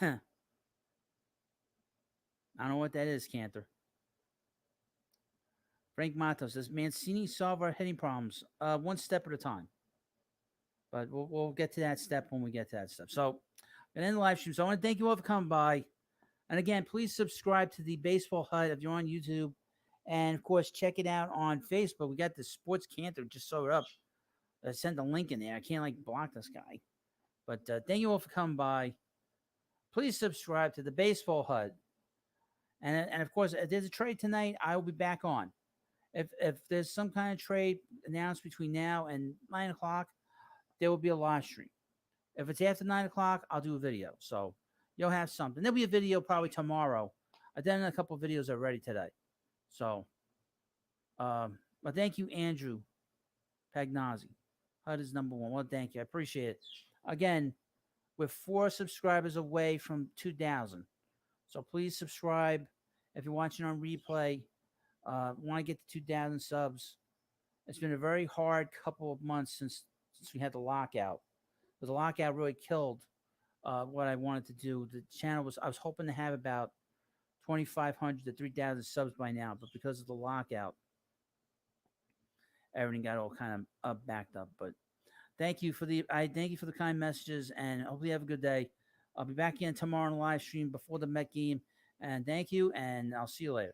I don't know what that is, Cantor. Frank Matos says, Mancini solve our hitting problems one step at a time. But we'll get to that step when we get to that step. So, I'm going to end the live stream. So, I want to thank you all for coming by. And again, please subscribe to the Baseball Hut if you're on YouTube. And, of course, check it out on Facebook. We got the Sports Cantor. Just saw it up. I sent the link in there. I can't, block this guy. But thank you all for coming by. Please subscribe to the Baseball Hut. And of course, if there's a trade tonight, I will be back on. If there's some kind of trade announced between now and 9 o'clock, there will be a live stream. If it's after 9 o'clock, I'll do a video. So you'll have something. There'll be a video probably tomorrow. I've done a couple of videos already today. So, but thank you, Andrew Pagnazzi. HUD is number 1. Well, thank you. I appreciate it. Again, we're 4 subscribers away from 2,000. So please subscribe. If you're watching on replay, want to get to 2,000 subs. It's been a very hard couple of months since we had the lockout. But the lockout really killed what I wanted to do. The channel I was hoping to have about 2,500 to 3,000 subs by now, but because of the lockout, everything got all kind of backed up. But thank you for the kind messages, and hopefully you have a good day. I'll be back in tomorrow on the live stream before the Met game. And thank you, and I'll see you later.